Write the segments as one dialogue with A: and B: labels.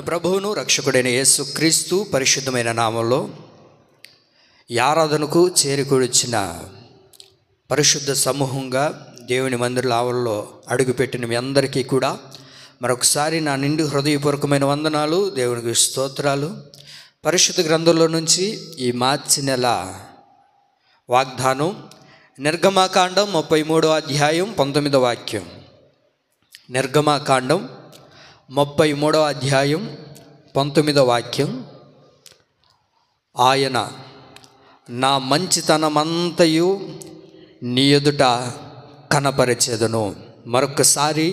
A: మన ప్రభువును రక్షకుడైన యేసుక్రీస్తు పరిశుద్ధమైన నామంలో ఈ ఆరాధనకు చేరికూడిచిన పరిశుద్ధ సమూహంగా దేవుని మందిర ఆవరణలో అడుగుపెట్టిన మీ అందరికీ కూడా మరొకసారి నా నిండు హృదయపూర్వకమైన వందనాలు, దేవునికి స్తోత్రాలు. పరిశుద్ధ గ్రంథంలో నుంచి ఈ మార్చి నెల వాగ్దానం నిర్గమాకాండం 33వ అధ్యాయం 19వ వాక్యం. నిర్గమాకాండం 33వ అధ్యాయం 19వ వాక్యం. ఆయన నా మంచితనమంతయు నీ ఎదుట కనపరిచెదను. మరొకసారి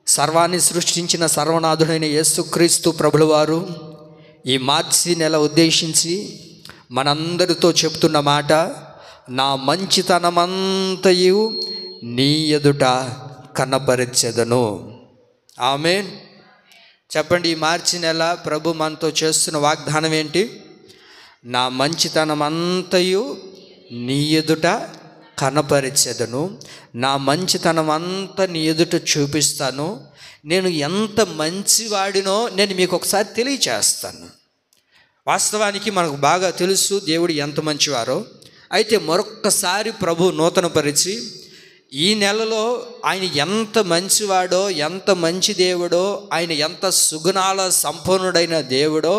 A: సర్వాన్ని సృష్టించిన సర్వనాథుడైన యేసుక్రీస్తు ప్రభుల వారు ఈ మార్చి నెల ఉద్దేశించి మనందరితో చెప్తున్న మాట, నా మంచితనమంతయు నీ ఎదుట కనపరిచెదను. ఆమేన్. చెప్పండి, ఈ మార్చి నెల ప్రభు మనతో చేస్తున్న వాగ్దానం ఏంటి? నా మంచితనమంతయు నీ ఎదుట కనపరిచెదను, నా మంచితనం అంతా నీ ఎదుట చూపిస్తాను, నేను ఎంత మంచివాడినో నేను మీకు ఒకసారి తెలియచేస్తాను. వాస్తవానికి మనకు బాగా తెలుసు దేవుడు ఎంత మంచివారో. అయితే మరొక్కసారి ప్రభు నూతనపరిచి ఈ నెలలో ఆయన ఎంత మంచివాడో, ఎంత మంచి దేవుడో, ఆయన ఎంత సుగుణాల సంపన్నుడైన దేవుడో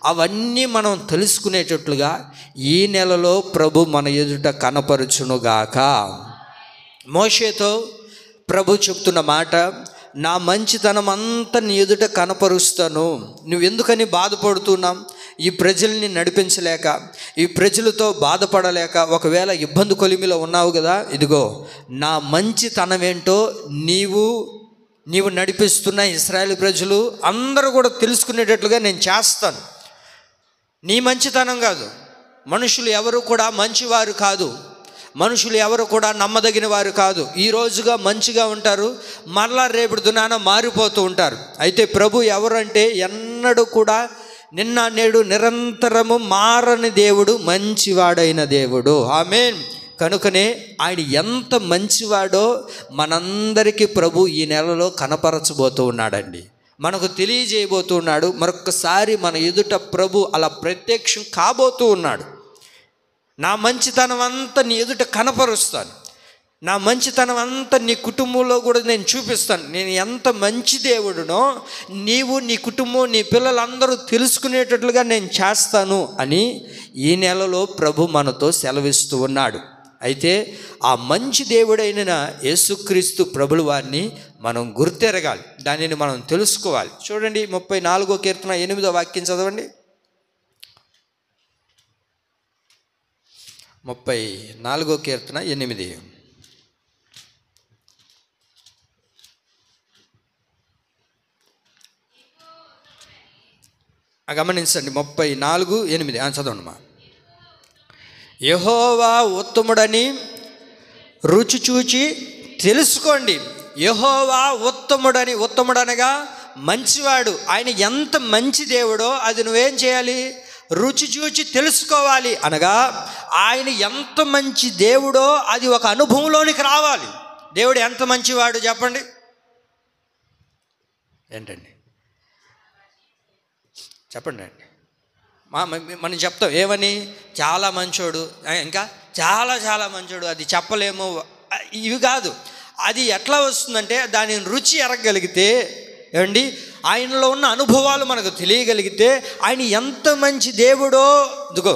A: అవన్నీ మనం తెలుసుకునేటట్లుగా ఈ నెలలో ప్రభు మన ఎదుట కనపరుచునుగాక. మోషేతో ప్రభు చెప్తున్న మాట, నా మంచితనం అంతా నీ ఎదుట కనపరుస్తాను. నువ్వెందుకని బాధపడుతున్నావు? ఈ ప్రజల్ని నడిపించలేక, ఈ ప్రజలతో బాధపడలేక, ఒకవేళ ఇబ్బంది కొలిమిలో ఉన్నావు కదా, ఇదిగో నా మంచితనం ఏంటో నీవు నడిపిస్తున్న ఇశ్రాయేలు ప్రజలు అందరూ కూడా తెలుసుకునేటట్లుగా నేను చేస్తాను. నీ మంచితనం కాదు, మనుషులు ఎవరు కూడా మంచివారు కాదు, మనుషులు ఎవరు కూడా నమ్మదగిన వారు కాదు. ఈ రోజుగా మంచిగా ఉంటారు, మరలా రేపటి దినాన మారిపోతూ ఉంటారు. అయితే ప్రభు ఎవరంటే ఎన్నడూ కూడా నిన్న నేడు నిరంతరము మారని దేవుడు, మంచివాడైన దేవుడు. ఆమేన్. కనుకనే ఆయన ఎంత మంచివాడో మనందరికీ ప్రభు ఈ నెలలో కనపరచబోతూ ఉన్నాడండి, మనకు తెలియజేయబోతూ ఉన్నాడు. మరొకసారి మన ఎదుట ప్రభు అలా ప్రత్యక్షం కాబోతూ ఉన్నాడు. నా మంచితనం అంతా నీ ఎదుట కనపరుస్తాను, నా మంచితనం అంతా నీ కుటుంబంలో కూడా నేను చూపిస్తాను. నేను ఎంత మంచి దేవుడునో నీవు, నీ కుటుంబం, నీ పిల్లలందరూ తెలుసుకునేటట్లుగా నేను చేస్తాను అని ఈ నెలలో ప్రభు మనతో సెలవిస్తూ ఉన్నాడు. అయితే ఆ మంచి దేవుడైన యేసుక్రీస్తు ప్రభుల వారిని మనం గుర్తెరగాలి, దానిని మనం తెలుసుకోవాలి. చూడండి, 34వ కీర్తన 8వ వాక్యం చదవండి. 34వ కీర్తన 8. గమనించండి, 34:8 చదవండి. యెహోవా ఉత్తముడని రుచి చూచి తెలుసుకోండి. యెహోవా ఉత్తముడని, ఉత్తముడనగా మంచివాడు, ఆయన ఎంత మంచి దేవుడో అది నువ్వేం చేయాలి? రుచి చూచి తెలుసుకోవాలి. అనగా ఆయన ఎంత మంచి దేవుడో అది ఒక అనుభవంలోనికి రావాలి. దేవుడు ఎంత మంచివాడు చెప్పండి. ఏంటండి చెప్పండి అండి. మనం చెప్తాం ఏమని? చాలా మంచోడు, ఇంకా చాలా చాలా మంచోడు, అది చెప్పలేము, ఇవి కాదు. అది ఎట్లా వస్తుందంటే దానిని రుచి ఎరగగలిగితే, ఏమండి, ఆయనలో ఉన్న అనుభవాలు మనకు తెలియగలిగితే ఆయన ఎంత మంచి దేవుడో ఇదిగో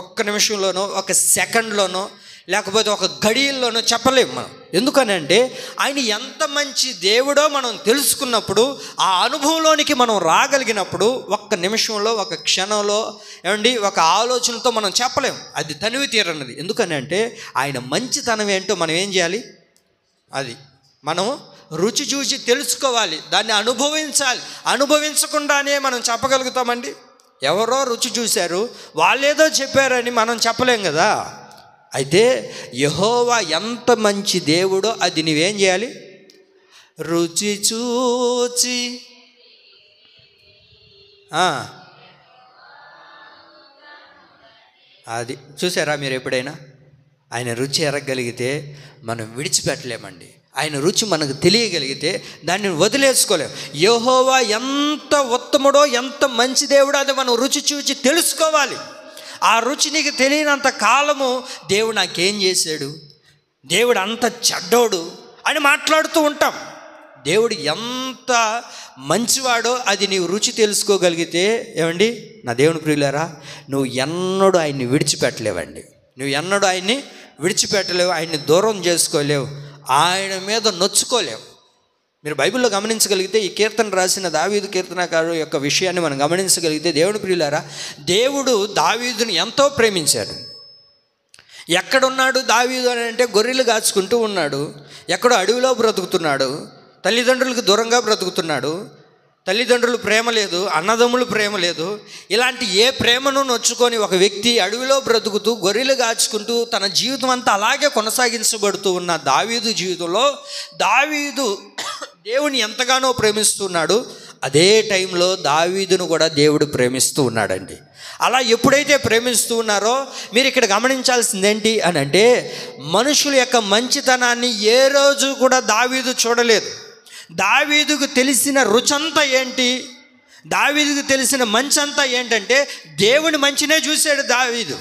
A: ఒక్క నిమిషంలోనో, ఒక సెకండ్లోనో, లేకపోతే ఒక గడియల్లోనో చెప్పలేము మనం. ఎందుకనంటే ఆయన ఎంత మంచి దేవుడో మనం తెలుసుకున్నప్పుడు, ఆ అనుభవంలోనికి మనం రాగలిగినప్పుడు ఒక్క నిమిషంలో, ఒక క్షణంలో, ఏమండి, ఒక ఆలోచనతో మనం చెప్పలేము. అది తనివి తీరన్నది. ఎందుకనంటే ఆయన మంచితనం ఏంటో మనం ఏం చేయాలి? అది మనం రుచి చూసి తెలుసుకోవాలి, దాన్ని అనుభవించాలి. అనుభవించకుండానే మనం చెప్పగలుగుతామండి? ఎవరో రుచి చూశారు, వాళ్ళేదో చెప్పారని మనం చెప్పలేం కదా. అయితే యెహోవా ఎంత మంచి దేవుడో అది నువ్వేం చేయాలి? రుచి చూచి. అది చూసారా మీరు? ఎప్పుడైనా ఆయన రుచి ఎరగగలిగితే మనం విడిచిపెట్టలేమండి. ఆయన రుచి మనకు తెలియగలిగితే దాన్ని వదిలేసుకోలేం. యెహోవా ఎంత ఉత్తముడో, ఎంత మంచి దేవుడో అది మనం రుచి చూచి తెలుసుకోవాలి. ఆ రుచి నీకు తెలియనంత కాలము దేవుడు నాకేం చేశాడు, దేవుడు అంత చెడ్డోడు అని మాట్లాడుతూ ఉంటాం. దేవుడు ఎంత మంచివాడో అది నీవు రుచి తెలుసుకోగలిగితే ఏమండి నా దేవుని ప్రియులారా, నువ్వు ఎన్నడూ ఆయన్ని విడిచిపెట్టలేవండి. నువ్వు ఎన్నడూ ఆయన్ని విడిచిపెట్టలేవు, ఆయన్ని దూరం చేసుకోలేవు, ఆయన మీద నొచ్చుకోలేవు. మీరు బైబిల్లో గమనించగలిగితే ఈ కీర్తన రాసిన దావీదు కీర్తనకారు యొక్క విషయాన్ని మనం గమనించగలిగితే, దేవుని ప్రియులారా, దేవుడు దావీదుని ఎంతో ప్రేమించాడు. ఎక్కడున్నాడు దావీదు అని అంటే గొర్రెలు కాచుకుంటూ ఉన్నాడు, ఎక్కడో అడవిలో బ్రతుకుతున్నాడు, తల్లిదండ్రులకు దూరంగా బ్రతుకుతున్నాడు, తల్లిదండ్రులు ప్రేమ లేదు, అన్నదమ్ములు ప్రేమ లేదు. ఇలాంటి ఏ ప్రేమను నొచ్చుకొని ఒక వ్యక్తి అడవిలో బ్రతుకుతూ గొర్రెలు కాచుకుంటూ తన జీవితం అంతా అలాగే కొనసాగించబడుతూ ఉన్న దావీదు జీవితంలో దావీదు దేవుని ఎంతగానో ప్రేమిస్తున్నాడు. అదే టైంలో దావీదును కూడా దేవుడు ప్రేమిస్తూ ఉన్నాడండి. అలా ఎప్పుడైతే ప్రేమిస్తూ ఉన్నారో మీరు ఇక్కడ గమనించాల్సిందేంటి అని అంటే, మనుషుల యొక్క మంచితనాన్ని ఏ రోజు కూడా దావీదు చూడలేదు. దావీదుకు తెలిసిన రుచంతా ఏంటి, దావీదుకు తెలిసిన మంచి అంతా ఏంటంటే దేవుని మంచినే చూశాడు దావీదు.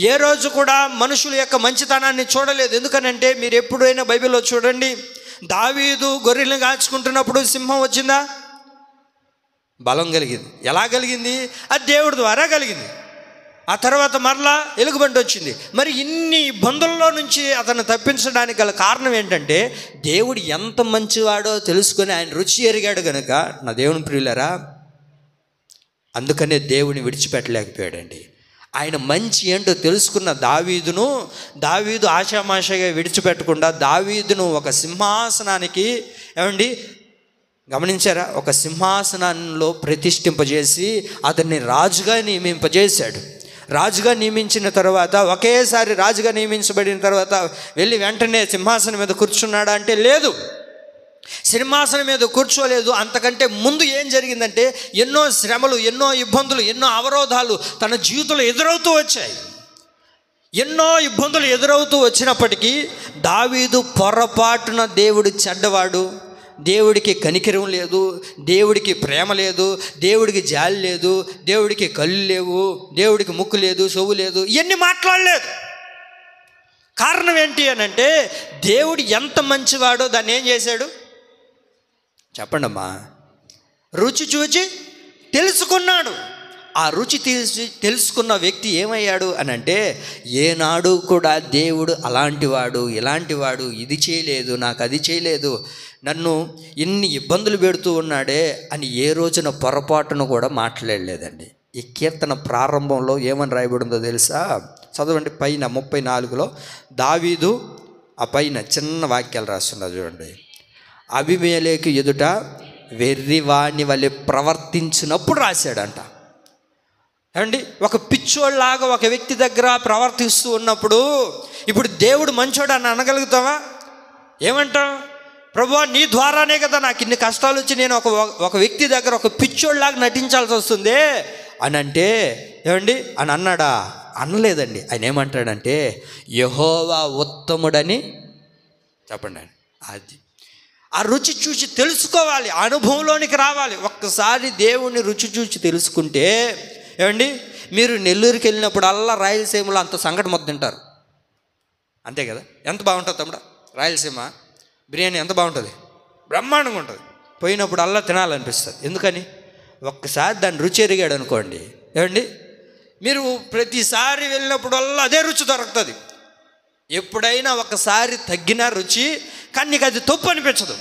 A: ఏ రోజు కూడా మనుషుల యొక్క మంచితనాన్ని చూడలేదు. ఎందుకనంటే మీరు ఎప్పుడైనా బైబిల్లో చూడండి, దావీదు గొర్రెలను కాచుకుంటున్నప్పుడు సింహం వచ్చిందా? బలం కలిగింది. ఎలా కలిగింది? అది దేవుడి ద్వారా కలిగింది. ఆ తర్వాత మరలా ఎలుగుబంటి వచ్చింది. మరి ఇన్ని ఇబ్బందుల్లో నుంచి అతను తప్పించడానికి గల కారణం ఏంటంటే దేవుడు ఎంత మంచివాడో తెలుసుకొని ఆయన రుచి ఎరిగాడు గనుక నా దేవుని ప్రియులారా, అందుకనే దేవుని విడిచిపెట్టలేకపోయాడండి. ఆయన మంచి ఏంటో తెలుసుకున్న దావీదు ఆషామాషగా విడిచిపెట్టకుండా దావీదును ఒక సింహాసనానికి ఏమండి గమనించారా, ఒక సింహాసనంలో ప్రతిష్ఠింపజేసి అతన్ని రాజుగా నియమింపజేశాడు. రాజుగా నియమించిన తర్వాత ఒకేసారి రాజుగా నియమించబడిన తర్వాత వెళ్ళి వెంటనే సింహాసనం మీద కూర్చున్నాడా అంటే లేదు, సింహాసనం మీద కూర్చోలేదు. అంతకంటే ముందు ఏం జరిగిందంటే ఎన్నో శ్రమలు, ఎన్నో ఇబ్బందులు, ఎన్నో అవరోధాలు తన జీవితంలో ఎదురవుతూ వచ్చాయి. ఎన్నో ఇబ్బందులు ఎదురవుతూ వచ్చినప్పటికీ దావీదు పొరపాటున దేవుడు చెడ్డవాడు, దేవుడికి కనికరం లేదు, దేవుడికి ప్రేమ లేదు, దేవుడికి జాలి లేదు, దేవుడికి కళ్ళు లేవు, దేవుడికి ముక్కు లేదు, చెవు లేదు, ఇవన్నీ మాట్లాడలేదు. కారణం ఏంటి అని అంటే దేవుడు ఎంత మంచివాడో దాన్ని ఏం చేశాడు చెప్పండి అమ్మా, రుచి చూచి తెలుసుకున్నాడు. ఆ రుచి తెలుసుకున్న వ్యక్తి ఏమయ్యాడు అని అంటే, ఏనాడు కూడా దేవుడు అలాంటివాడు, ఇలాంటివాడు, ఇది చేయలేదు, నాకు అది చేయలేదు, నన్ను ఇన్ని ఇబ్బందులు పెడుతూ ఉన్నాడే అని ఏ రోజున పొరపాటును కూడా మాట్లాడలేదండి. ఈ కీర్తన ప్రారంభంలో ఏమని రాయబడిందో తెలుసా? చదవండి, పైన 34లో దావీదు ఆ పైన చిన్న వాక్యాలు రాస్తున్నారు చూడండి. అబీమెలెకు ఎదుట వెర్రివాణి వలె ప్రవర్తించినప్పుడు రాశాడంట. ఏమండి, ఒక పిచ్చోళ్ళలాగా ఒక వ్యక్తి దగ్గర ప్రవర్తిస్తూ ఉన్నప్పుడు ఇప్పుడు దేవుడు మంచోడు అని అనగలుగుతావా? ఏమంటాం? ప్రభువా, నీ ద్వారానే కదా నాకు ఇన్ని కష్టాలు వచ్చి నేను ఒక వ్యక్తి దగ్గర ఒక పిచ్చోళ్ళలాగా నటించాల్సి వస్తుంది అని అంటే ఏమండి అని అన్నాడా? అనలేదండి. ఆయన ఏమంటాడంటే యెహోవా ఉత్తముడని చెప్పండి. అది ఆ రుచి చూసి తెలుసుకోవాలి, అనుభవంలోనికి రావాలి. ఒక్కసారి దేవుని రుచి చూసి తెలుసుకుంటే ఏమండి, మీరు నెల్లూరుకి వెళ్ళినప్పుడు అల్లా రాయలసీమలో అంత సంగటి మొత్తం తింటారు, అంతే కదా? ఎంత బాగుంటుంది తమ్ముడా రాయలసీమ బిర్యానీ, ఎంత బాగుంటుంది, బ్రహ్మాండంగా ఉంటుంది. పోయినప్పుడు అల్లా తినాలనిపిస్తుంది. ఎందుకని? ఒక్కసారి దాన్ని రుచి ఎరిగాడు అనుకోండి ఏమండి, మీరు ప్రతిసారి వెళ్ళినప్పుడల్లా అదే రుచి దొరుకుతుంది. ఎప్పుడైనా ఒకసారి తగ్గిన రుచి, కానీ నీకు అది తప్పు అనిపించదు.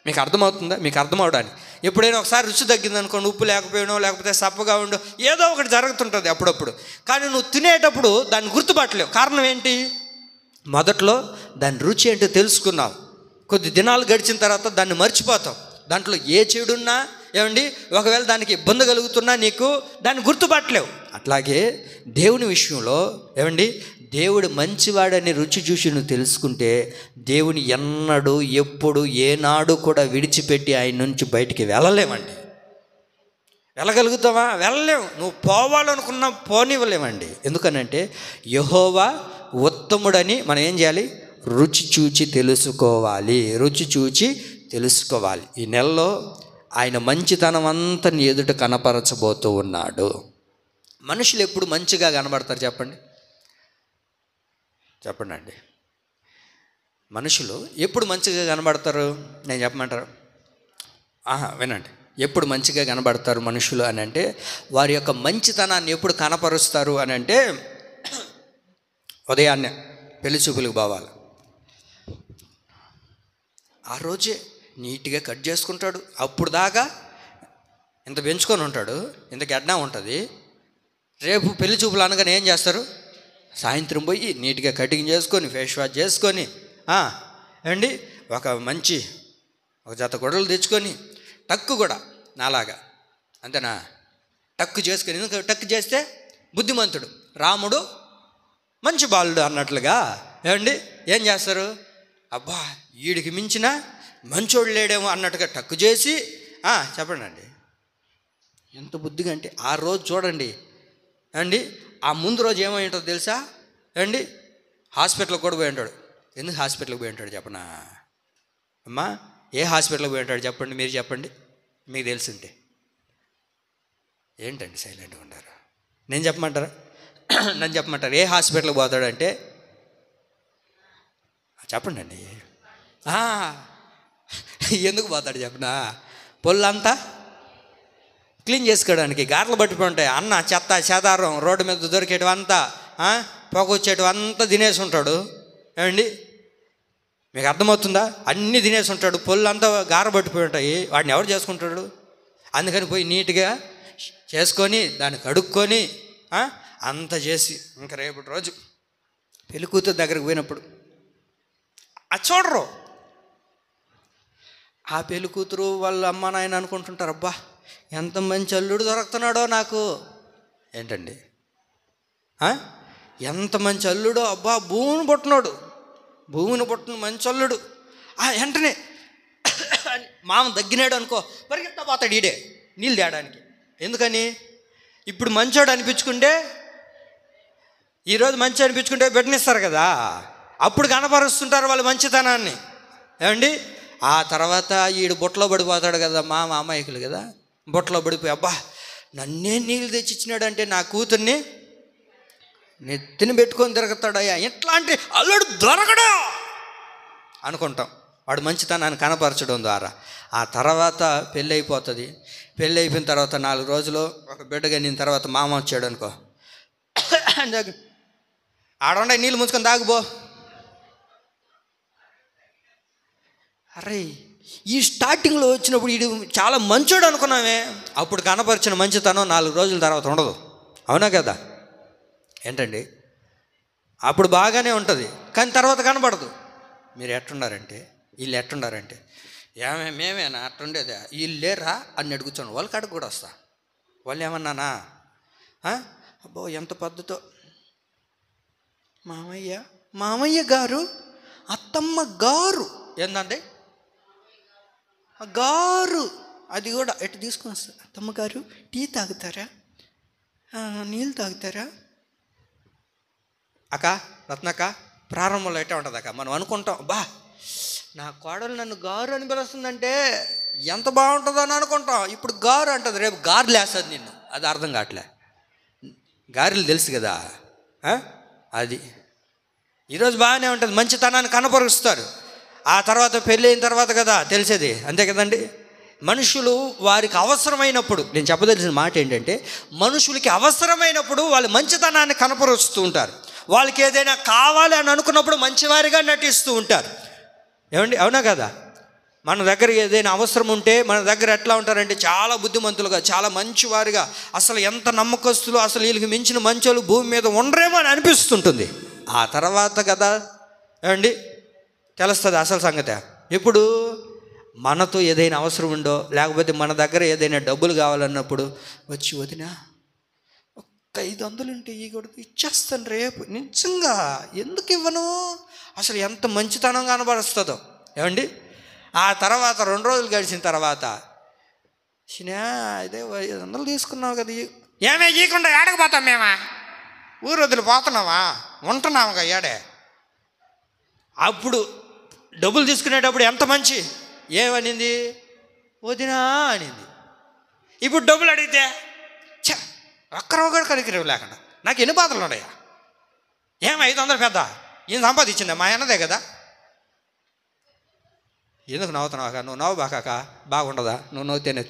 A: మీకు అర్థమవుతుందా? మీకు అర్థమవడానికి ఎప్పుడైనా ఒకసారి రుచి తగ్గింది అనుకోండి, ఉప్పు లేకపోయానో లేకపోతే సప్పగా ఉండో ఏదో ఒకటి జరుగుతుంటుంది అప్పుడప్పుడు, కానీ నువ్వు తినేటప్పుడు దాన్ని గుర్తుపట్టలేవు. కారణం ఏంటి? మొదట్లో దాని రుచి ఏంటో తెలుసుకున్నావు, కొద్ది దినాలు గడిచిన తర్వాత దాన్ని మర్చిపోతావు. దాంట్లో ఏ చెడున్నా ఏమండి, ఒకవేళ దానికి ఇబ్బంది కలుగుతున్నా నీకు దాన్ని గుర్తుపట్టలేవు. అట్లాగే దేవుని విషయంలో ఏమండి, దేవుడు మంచివాడని రుచి చూసి నువ్వు తెలుసుకుంటే దేవుని ఎన్నడూ ఎప్పుడు ఏనాడు కూడా విడిచిపెట్టి ఆయన నుంచి బయటికి వెళ్ళలేమండి. వెళ్ళగలుగుతావా? వెళ్ళలేము. నువ్వు పోవాలనుకున్నా పోనివ్వలేమండి. ఎందుకనంటే యెహోవా ఉత్తముడని మనం ఏం చేయాలి? రుచి చూచి తెలుసుకోవాలి. రుచి చూచి తెలుసుకోవాలి. ఈ నెలలో ఆయన మంచితనం అంతా నీ ఎదుట కనపరచబోతూ ఉన్నాడు. మనుషులు ఎప్పుడు మంచిగా కనబడతారు చెప్పండి? చెప్పండి అండి. మనుషులు ఎప్పుడు మంచిగా కనబడతారు? నేను చెప్పమంటారు? వినండి. ఎప్పుడు మంచిగా కనబడతారు మనుషులు అని అంటే, వారి యొక్క మంచితనాన్ని ఎప్పుడు కనపరుస్తారు అని అంటే, ఉదయాన్నే పెళ్లి చూపులకు పోవాలి. ఆ రోజే నీట్గా కట్ చేసుకుంటాడు. అప్పుడు దాకా ఇంత పెంచుకొని ఉంటాడు, ఇంత గడ్డ ఉంటుంది. రేపు పెళ్లి చూపులు అనగానే ఏం చేస్తారు? సాయంత్రం పోయి నీట్గా కటింగ్ చేసుకొని, ఫేస్ వాష్ చేసుకొని, ఏమండి ఒక జత గొడవలు తెచ్చుకొని, టక్కు కూడా నాలాగా అంతేనా, టక్కు చేసుకొని. ఎందుకు టక్కు చేస్తే బుద్ధిమంతుడు, రాముడు మంచి బాలుడు అన్నట్లుగా, ఏమండి ఏం చేస్తారు? అబ్బా వీడికి మించిన మంచోడు లేడేమో అన్నట్టుగా టక్కు చేసి చెప్పండి అండి. ఎంత బుద్ధిగా అంటే ఆ రోజు చూడండి అండి. ఆ ముందు రోజు ఏమై ఉంటుందో తెలుసా అండి? హాస్పిటల్కి కూడా పోయి ఉంటాడు. ఎందుకు హాస్పిటల్కి పోయి ఉంటాడు చెప్పనా అమ్మా? ఏ హాస్పిటల్కి పోయి ఉంటాడు చెప్పండి? మీరు చెప్పండి, మీకు తెలుసుంటే. ఏంటండి సైలెంట్గా ఉంటారు? నేను చెప్పమంటారా? నన్ను చెప్పమంటారు? ఏ హాస్పిటల్కి పోతాడంటే చెప్పండి అండి. ఎందుకు పోతాడు చెప్పనా? పొల్లంతా క్లీన్ చేసుకోవడానికి. గారెలు పట్టిపోయి ఉంటాయి, అన్న చెత్త చెదారం రోడ్డు మీద దొరికేటివంతా, పొగ వచ్చేటివంతా తినేసి ఉంటాడు. ఏమండి మీకు అర్థమవుతుందా? అన్నీ తినేసి ఉంటాడు, పొల్లంతా గార పట్టిపోయి ఉంటాయి. వాడిని ఎవరు చేసుకుంటాడు? అందుకని పోయి నీట్గా చేసుకొని దాన్ని కడుక్కొని అంత చేసి, ఇంకా రేపటి రోజు పెళ్లి కూతురు దగ్గరికి పోయినప్పుడు అది చూడరు. ఆ పెళ్లి కూతురు వాళ్ళ అమ్మ నాయన అనుకుంటుంటారు, అబ్బా ఎంత మంచి అల్లుడు దొరుకుతున్నాడో నాకు. ఏంటండి ఎంత మంచి అల్లుడో, అబ్బా భూమిని పుట్టిన మంచి అల్లుడు. వెంటనే మామ దగ్గినాడు అనుకో, పరిగెత్తా పోతాడు ఈడే నీళ్ళు తేడానికి. ఎందుకని? ఇప్పుడు మంచోడు అనిపించుకుంటే, ఈరోజు మంచి అనిపించుకుంటే బిడ్డనిస్తారు కదా, అప్పుడు కనపరుస్తుంటారు వాళ్ళ మంచితనాన్ని. ఏమండి ఆ తర్వాత ఈడు బుట్టలో పడిపోతాడు కదా, అమాయకులు కదా, బుట్టలో పడిపోయి అబ్బా నన్నే నీళ్ళు తెచ్చిచ్చినాడంటే నా కూతుర్ని నెత్తిని పెట్టుకొని తిరుగుతాడయ్యా, ఇట్లాంటి అల్లుడు దొరకడు అనుకుంటాం. వాడు మంచితనాన్ని కనపరచడం ద్వారా. ఆ తర్వాత పెళ్ళి అయిపోతుంది. పెళ్ళి అయిపోయిన తర్వాత 4 రోజులు ఒక బిడ్డ కనిన తర్వాత మామ వచ్చాడు అనుకో, ఆడుండే నీళ్ళు ముంచుకొని తాగుబో. అరే ఈ స్టార్టింగ్లో వచ్చినప్పుడు వీడు చాలా మంచోడు అనుకున్నామే, అప్పుడు కనపరిచిన మంచితనం 4 రోజుల తర్వాత ఉండదు. అవునా కదా? ఏంటండి అప్పుడు బాగానే ఉంటుంది, కానీ తర్వాత కనపడదు. మీరు ఎట్టున్నారంటే, వీళ్ళు ఎట్టున్నారంటే, మేమేనా అట్టుండేదా, వీళ్ళు లేరా అని అడుగుతాను. వాళ్ళ కాడికి కూడా వస్తా. వాళ్ళు ఏమన్నానా, అబ్బో ఎంత పద్ధతో మామయ్య గారు అత్తమ్మ గారు ఏందండి గారు, అది కూడా ఎటు తీసుకొని వస్తారు. అత్తమ్మ గారు టీ తాగుతారా, నీళ్ళు తాగుతారా? అక్క రత్నక్క ప్రారంభంలో ఎట్లా ఉంటుంది అక్క, మనం అనుకుంటాం బా నా కోడలు నన్ను గారు అని పిలుస్తుందంటే ఎంత బాగుంటుందో అని అనుకుంటాం. ఇప్పుడు గారు అంటుంది, రేపు గారెలు వేస్తుంది నిన్ను. అది అర్థం కావట్లే. గారెలు తెలుసు కదా, అది ఈరోజు బాగానే ఉంటుంది, మంచితనాన్ని కనపరుస్తారు. ఆ తర్వాత పెళ్ళి అయిన తర్వాత కదా తెలిసేది, అంతే కదండి. మనుషులు వారికి అవసరమైనప్పుడు, నేను చెప్పదలిసిన మాట ఏంటంటే, మనుషులకి అవసరమైనప్పుడు వాళ్ళు మంచితనాన్ని కనపరుస్తూ ఉంటారు. వాళ్ళకి ఏదైనా కావాలి అని అనుకున్నప్పుడు మంచివారిగా నటిస్తూ ఉంటారు. ఏమండి అవునా కదా? మన దగ్గర ఏదైనా అవసరం ఉంటే మన దగ్గర ఎట్లా ఉంటారంటే, చాలా బుద్ధిమంతులుగా, చాలా మంచివారిగా, అసలు ఎంత నమ్మకస్తులు, అసలు వీళ్ళకి మించిన మంచోళ్ళు భూమి మీద ఉండరేమో అని అనిపిస్తుంటుంది. ఆ తర్వాత కదా ఏమండి తెలుస్తుంది అసలు సంగతి. ఇప్పుడు మనతో ఏదైనా అవసరం ఉండో, లేకపోతే మన దగ్గర ఏదైనా డబ్బులు కావాలన్నప్పుడు వచ్చి, వదినా ఒక్క 500 ఉంటే ఈ కొడుకు ఇచ్చేస్తాను రేపు, నిజంగా ఎందుకు ఇవ్వను, అసలు ఎంత మంచితనం కనబరుస్తుందో. ఏమండి ఆ తర్వాత 2 రోజులు గడిచిన తర్వాత, చిన్నా ఇదే 500 తీసుకున్నావు కదా, ఏమే ఇవ్వకుండా ఏడకపోతాం మేమా, ఊరు వదిలి పోతున్నావా, ఉంటున్నాముగా ఏడే. అప్పుడు డబ్బులు తీసుకునేటప్పుడు ఎంత మంచి, ఏమనింది? వదినా అనింది. ఇప్పుడు డబ్బులు అడిగితే ఒక్కరో కూడా కరికిరేవు లేకుండా నాకు ఎన్ని బాధలు ఉన్నాయా, ఏం 500 పెద్ద ఈయన సంపాదించిందా, మా అన్నదే కదా. ఎందుకు నవ్వుతున్నావు? నువ్వు నవ్వు బాకాక బాగుండదా? నువ్వు నవ్వుతేనే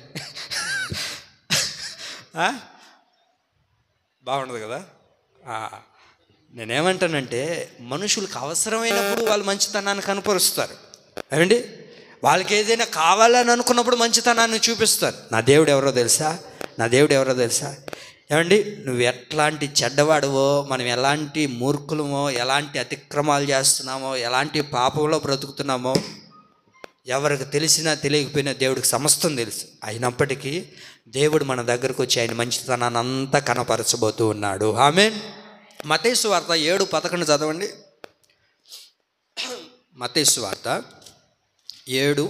A: బాగుండదు కదా. నేనేమంటానంటే, మనుషులకు అవసరమైనప్పుడు వాళ్ళు మంచితనాన్ని కనపరుస్తారు. ఏమండి, వాళ్ళకి ఏదైనా కావాలని అనుకున్నప్పుడు మంచితనాన్ని చూపిస్తారు. నా దేవుడు ఎవరో తెలుసా? ఏమండి, నువ్వు ఎట్లాంటి చెడ్డవాడువో, మనం ఎలాంటి మూర్ఖులమో, ఎలాంటి అతిక్రమాలు చేస్తున్నామో, ఎలాంటి పాపంలో బ్రతుకుతున్నామో ఎవరికి తెలిసినా తెలియకపోయినా దేవుడికి సమస్తం తెలుసు. అయినప్పటికీ దేవుడు మన దగ్గరకు వచ్చి ఆయన మంచితనాన్ని అంతా కనపరచబోతూ ఉన్నాడు. ఆమేన్. మత్తయి సువార్త 7:11 చదవండి. మత్తయి సువార్త 7:11.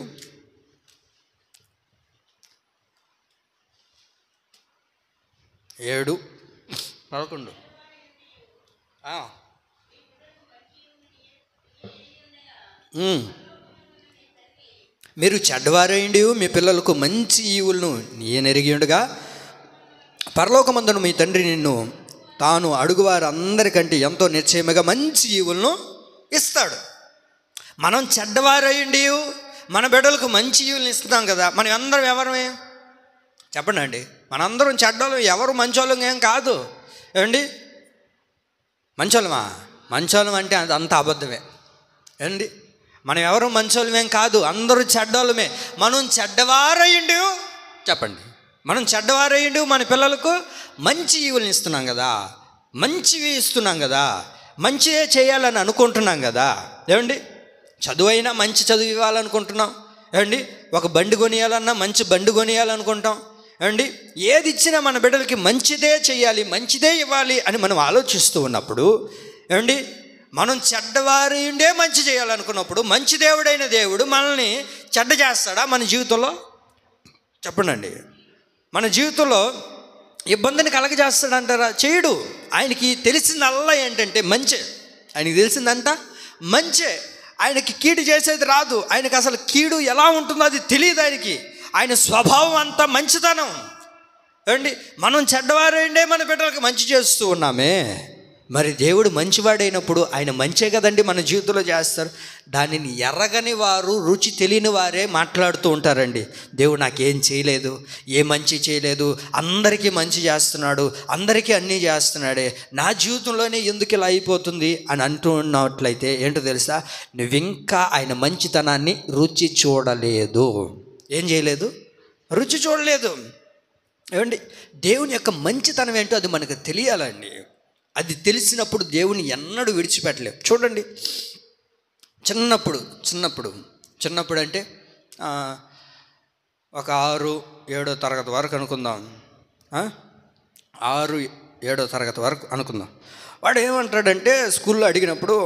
A: మీరు చెడ్డవారైండి మీ పిల్లలకు మంచి ఈవులను నేనెరిగి ఉండగా పరలోకమందున మీ తండ్రి నిన్ను తాను అడుగువారు అందరికంటే ఎంతో నిశ్చయముగా మంచి ఈవులను ఇస్తాడు. మనం చెడ్డవారైండి మన బిడ్డలకు మంచి ఈవులను ఇస్తున్నాం కదా. మనం అందరం ఎవరమే చెప్పండి అండి? మనందరం చెడ్డోళ్ళం, ఎవరు మంచోళ్ళం ఏం కాదు. ఏమండి, మంచోళ్ళం అంటే అంత అబద్ధమే. ఏమండి, మనం ఎవరు మంచోళ్ళమేం కాదు, అందరూ చెడ్డోళ్ళమే. మనం చెడ్డవారయ్యిండు చెప్పండి, మనం చెడ్డవారయ్యిండు మన పిల్లలకు మంచి ఈవులను ఇస్తున్నాం కదా, మంచివి ఇస్తున్నాం కదా, మంచిదే చేయాలని అనుకుంటున్నాం కదా. ఏమండి, చదువు అయినా మంచి చదువు ఇవ్వాలనుకుంటున్నాం. ఏమండి, ఒక బండి కొనియాలన్నా మంచి బండి కొనియాలనుకుంటాం. ఏమండి, ఏది ఇచ్చినా మన బిడ్డలకి మంచిదే చేయాలి, మంచిదే ఇవ్వాలి అని మనం ఆలోచిస్తూ ఉన్నప్పుడు, ఏమండి, మనం చెడ్డవారి ఉండే మంచి చేయాలనుకున్నప్పుడు మంచి దేవుడైన దేవుడు మనల్ని చెడ్డ చేస్తాడా మన జీవితంలో? చెప్పండి. మన జీవితంలో ఇబ్బందిని కలగజేస్తాడంటారా? చేయడు. ఆయనకి తెలిసిందల్లా ఏంటంటే మంచే. ఆయనకి తెలిసిందంట మంచే. ఆయనకి కీడు చేసేది రాదు. ఆయనకి అసలు కీడు ఎలా ఉంటుందో అది తెలియదు ఆయనకి. ఆయన స్వభావం అంతా మంచితనం. ఏమండి, మనం చెడ్డవారైండే మన బిడ్డలకు మంచి చేస్తూ ఉన్నామే. మరి దేవుడు మంచివాడైనప్పుడు ఆయన మంచే కదండి మన జీవితంలో చేస్తారు. దానిని ఎరగని వారు, రుచి తెలియని వారే మాట్లాడుతూ ఉంటారండి. దేవుడు నాకేం చేయలేదు, ఏ మంచి చేయలేదు, అందరికీ మంచి చేస్తున్నాడు, అందరికీ అన్నీ చేస్తున్నాడే, నా జీవితంలోనే ఎందుకు ఇలా అయిపోతుంది అని అంటూ ఉన్నట్లయితే ఏంటో తెలుసా, నువ్వింకా ఆయన మంచితనాన్ని రుచి చూడలేదు. ఏం చేయలేదు? రుచి చూడలేదు. ఏమండి, దేవుని యొక్క మంచితనం ఏంటో అది మనకు తెలియాలండి. అది తెలిసినప్పుడు దేవుని ఎన్నడూ విడిచిపెట్టలేం. చూడండి, చిన్నప్పుడు అంటే ఒక 6-7 తరగతి వరకు అనుకుందాం. 6-7 తరగతి వరకు అనుకుందాం. వాడు ఏమంటాడంటే స్కూల్లో అడిగినప్పుడు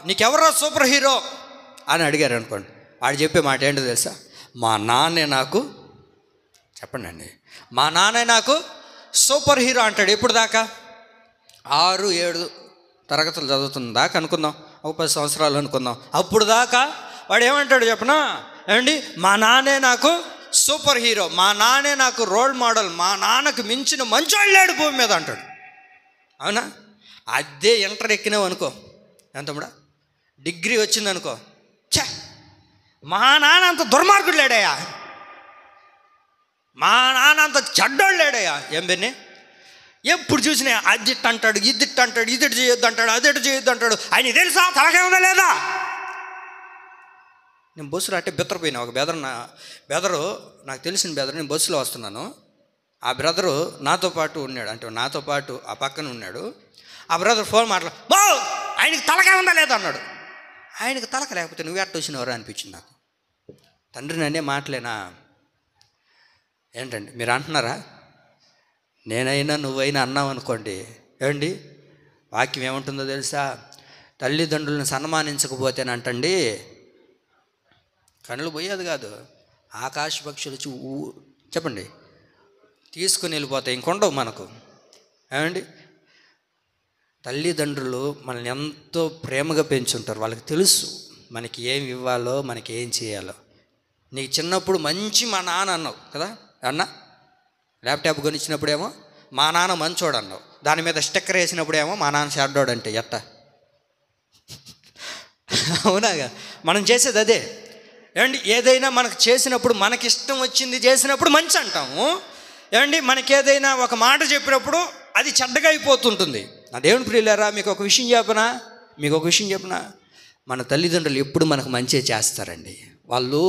A: నీకెవరో సూపర్ హీరో అని అడిగారు అనుకోండి. వాడు చెప్పే మాట ఏంటో తెలుసా? మా నాన్నే నాకు, చెప్పండి అండి, మా నాన్నే నాకు సూపర్ హీరో అంటాడు. ఎప్పుడు దాకా? 6-7 తరగతులు చదువుతున్న దాకా అనుకుందాం, ఒక 10 సంవత్సరాలు అనుకుందాం. అప్పుడు దాకా వాడు ఏమంటాడు చెప్పనా? ఏమండి, మా నాన్నే నాకు సూపర్ హీరో, మా నాన్నే నాకు రోల్ మోడల్, మా నాన్నకు మించిన మంచోళ్ళు లేడు భూమి మీద అంటాడు. అవునా? అదే ఇంటర్ ఎక్కినావు అనుకో, ఎంతమ్మడా డిగ్రీ వచ్చిందనుకో, ఛే మా నాన్న అంత దుర్మార్గుడు లేడయ్యా, మా నాన్న అంత చెడ్డోళ్ళు లేడయ్యా. ఏం బెన్ని, ఎప్పుడు చూసినా అదిట్ అంటాడు, ఇదిట్ అంటాడు, ఇదిటి చేయొద్దు అంటాడు, అదిటి చేయొద్దు అంటాడు. ఆయన తెలుసా తలకే ఉందా లేదా? నేను బస్సులో అంటే బెత్తరపోయినా. ఒక బెదరు నాకు తెలిసిన బెదరు, నేను బస్సులో వస్తున్నాను. ఆ బ్రదరు నాతో పాటు ఉన్నాడు, అంటే నాతో పాటు ఆ పక్కన ఉన్నాడు. ఆ బ్రదర్ ఫోన్ బా ఆయనకి తలకే ఉందా లేదా అన్నాడు. ఆయనకి తలక లేకపోతే నువ్వు ఎట్ట వచ్చినవరా అనిపించింది నాకు. తండ్రి నన్నే మాటలేనా ఏంటండి మీరు అంటున్నారా? నేనైనా నువ్వైనా అన్నావు అనుకోండి, ఏమండి వాక్యం ఏముంటుందో తెలుసా? తల్లిదండ్రులను సన్మానించకపోతేనంటండి కళ్ళు పోయేది కాదు, ఆకాశ పక్షులు చెప్పండి తీసుకుని వెళ్ళిపోతాయి, ఇంకొండవు మనకు. ఏమండి, తల్లిదండ్రులు మనల్ని ఎంతో ప్రేమగా పెంచుంటారు. వాళ్ళకి తెలుసు మనకి ఏం ఇవ్వాలో, మనకి ఏం చేయాలో. నీకు చిన్నప్పుడు మంచి మా నాన్న అన్నావు కదా, అన్న ల్యాప్టాప్ కొనిచ్చినప్పుడేమో మా నాన్న మంచోడు అన్నావు, దాని మీద స్టిక్కర్ వేసినప్పుడేమో మా నాన్న షార్డోడు అంటే ఎట్ట? అవునాగా, మనం చేసేది అదే. ఏమండి, ఏదైనా మనకు చేసినప్పుడు, మనకిష్టం వచ్చింది చేసినప్పుడు మంచి అంటాము. ఏమండి, మనకేదైనా ఒక మాట చెప్పినప్పుడు అది చెడ్డగా అయిపోతుంటుంది. నా దేవుని ప్రియులారా, మీకు ఒక విషయం చెప్పనా, మన తల్లిదండ్రులు ఎప్పుడు మనకు మంచి చేస్తారండి. వాళ్ళు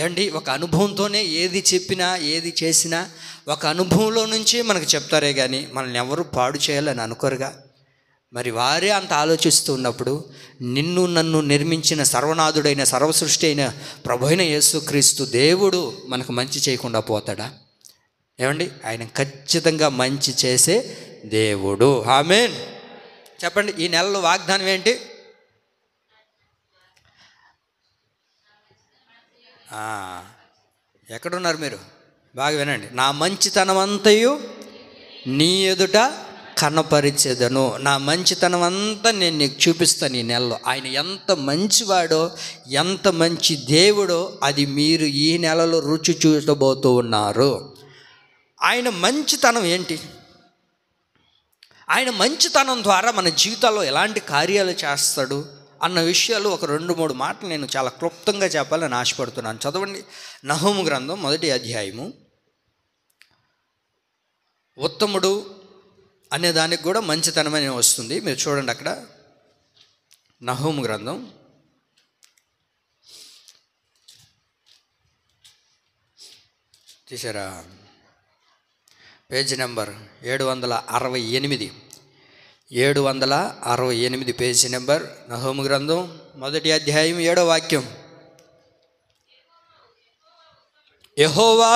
A: ఏమండి ఒక అనుభవంతోనే ఏది చెప్పినా, ఏది చేసినా ఒక అనుభవంలో నుంచే మనకు చెప్తారే కానీ మనల్ని ఎవరు పాడు చేయాలని అనుకోరుగా. మరి వారే అంత ఆలోచిస్తూ ఉన్నప్పుడు నిన్ను నన్ను నిర్మించిన సర్వనాథుడైన, సర్వసృష్టి అయిన ప్రభు అయిన యేసుక్రీస్తు దేవుడు మనకు మంచి చేయకుండా పోతాడా? ఏమండి, ఆయన ఖచ్చితంగా మంచి చేసే దేవుడు. ఆమేన్. చెప్పండి, ఈ నెలలో వాగ్దానం ఏంటి? ఎక్కడున్నారు మీరు? బాగా వినండి. నా మంచితనం అంతయు నీ ఎదుట కనపరిచెదను. నా మంచితనం అంతా నేను నీకు చూపిస్తాను ఈ నెలలో. ఆయన ఎంత మంచివాడో, ఎంత మంచి దేవుడో అది మీరు ఈ నెలలో రుచి చూడబోతూ ఉన్నారు. ఆయన మంచితనం ఏంటి? ఆయన మంచితనం ద్వారా మన జీవితాల్లో ఎలాంటి కార్యాలు చేస్తాడు అన్న విషయాలు ఒక 2-3 మాటలు నేను చాలా క్లుప్తంగా చెప్పాలని ఆశపడుతున్నాను. చదవండి, నహూము గ్రంథం 1వ అధ్యాయము. ఉత్తముడు అనే దానికి కూడా మంచితనం అనే వస్తుంది. మీరు చూడండి అక్కడ, నహూము గ్రంథం తీసారా, పేజీ నెంబర్ 768, 768 పేజీ నెంబర్, నహూము గ్రంథం 1వ అధ్యాయం 7వ వాక్యం. యెహోవా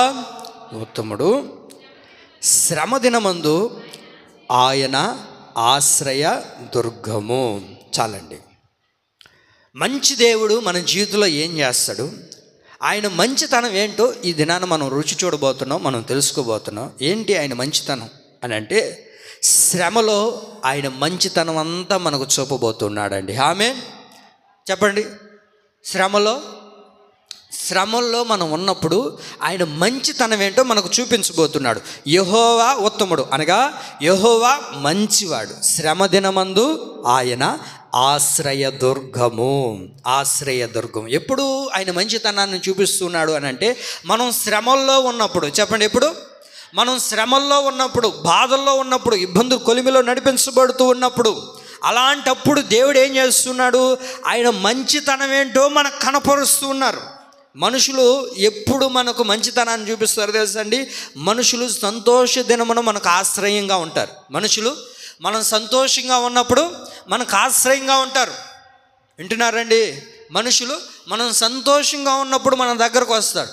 A: ఉత్తముడు, శ్రమ దినమందు ఆయన ఆశ్రయ దుర్గము. చాలండి. మంచి దేవుడు మన జీవితంలో ఏం చేస్తాడు, ఆయన మంచితనం ఏంటో ఈ దినాన మనం రుచి చూడబోతున్నాం, మనం తెలుసుకోబోతున్నాం. ఏంటి ఆయన మంచితనం అని అంటే, శ్రమలో ఆయన మంచితనం అంతా మనకు చూపబోతున్నాడండి. ఆమేన్. చెప్పండి, శ్రమల్లో మనం ఉన్నప్పుడు ఆయన మంచితనం ఏంటో మనకు చూపించబోతున్నాడు. యెహోవా ఉత్తముడు అనగా యెహోవా మంచివాడు, శ్రమ దినమందు ఆయన ఆశ్రయదుర్గము. ఎప్పుడు ఆయన మంచితనాన్ని చూపిస్తున్నాడు అని అంటే, మనం శ్రమల్లో ఉన్నప్పుడు. చెప్పండి, ఎప్పుడు మనం శ్రమల్లో ఉన్నప్పుడు, బాధల్లో ఉన్నప్పుడు, ఇబ్బందులు కొలిమిలో నడిపించబడుతూ ఉన్నప్పుడు, అలాంటప్పుడు దేవుడు ఏం చేస్తున్నాడు, ఆయన మంచితనం ఏంటో మనకు కనపరుస్తూ ఉన్నారు. మనుషులు ఎప్పుడు మనకు మంచితనాన్ని చూపిస్తారు తెలుసండి? మనుషులు సంతోష దినమున మనకు ఆశ్రయంగా ఉంటారు. మనం సంతోషంగా ఉన్నప్పుడు మనకు ఆశ్రయంగా ఉంటారు. వింటున్నారండి? మనం సంతోషంగా ఉన్నప్పుడు మన దగ్గరకు వస్తారు,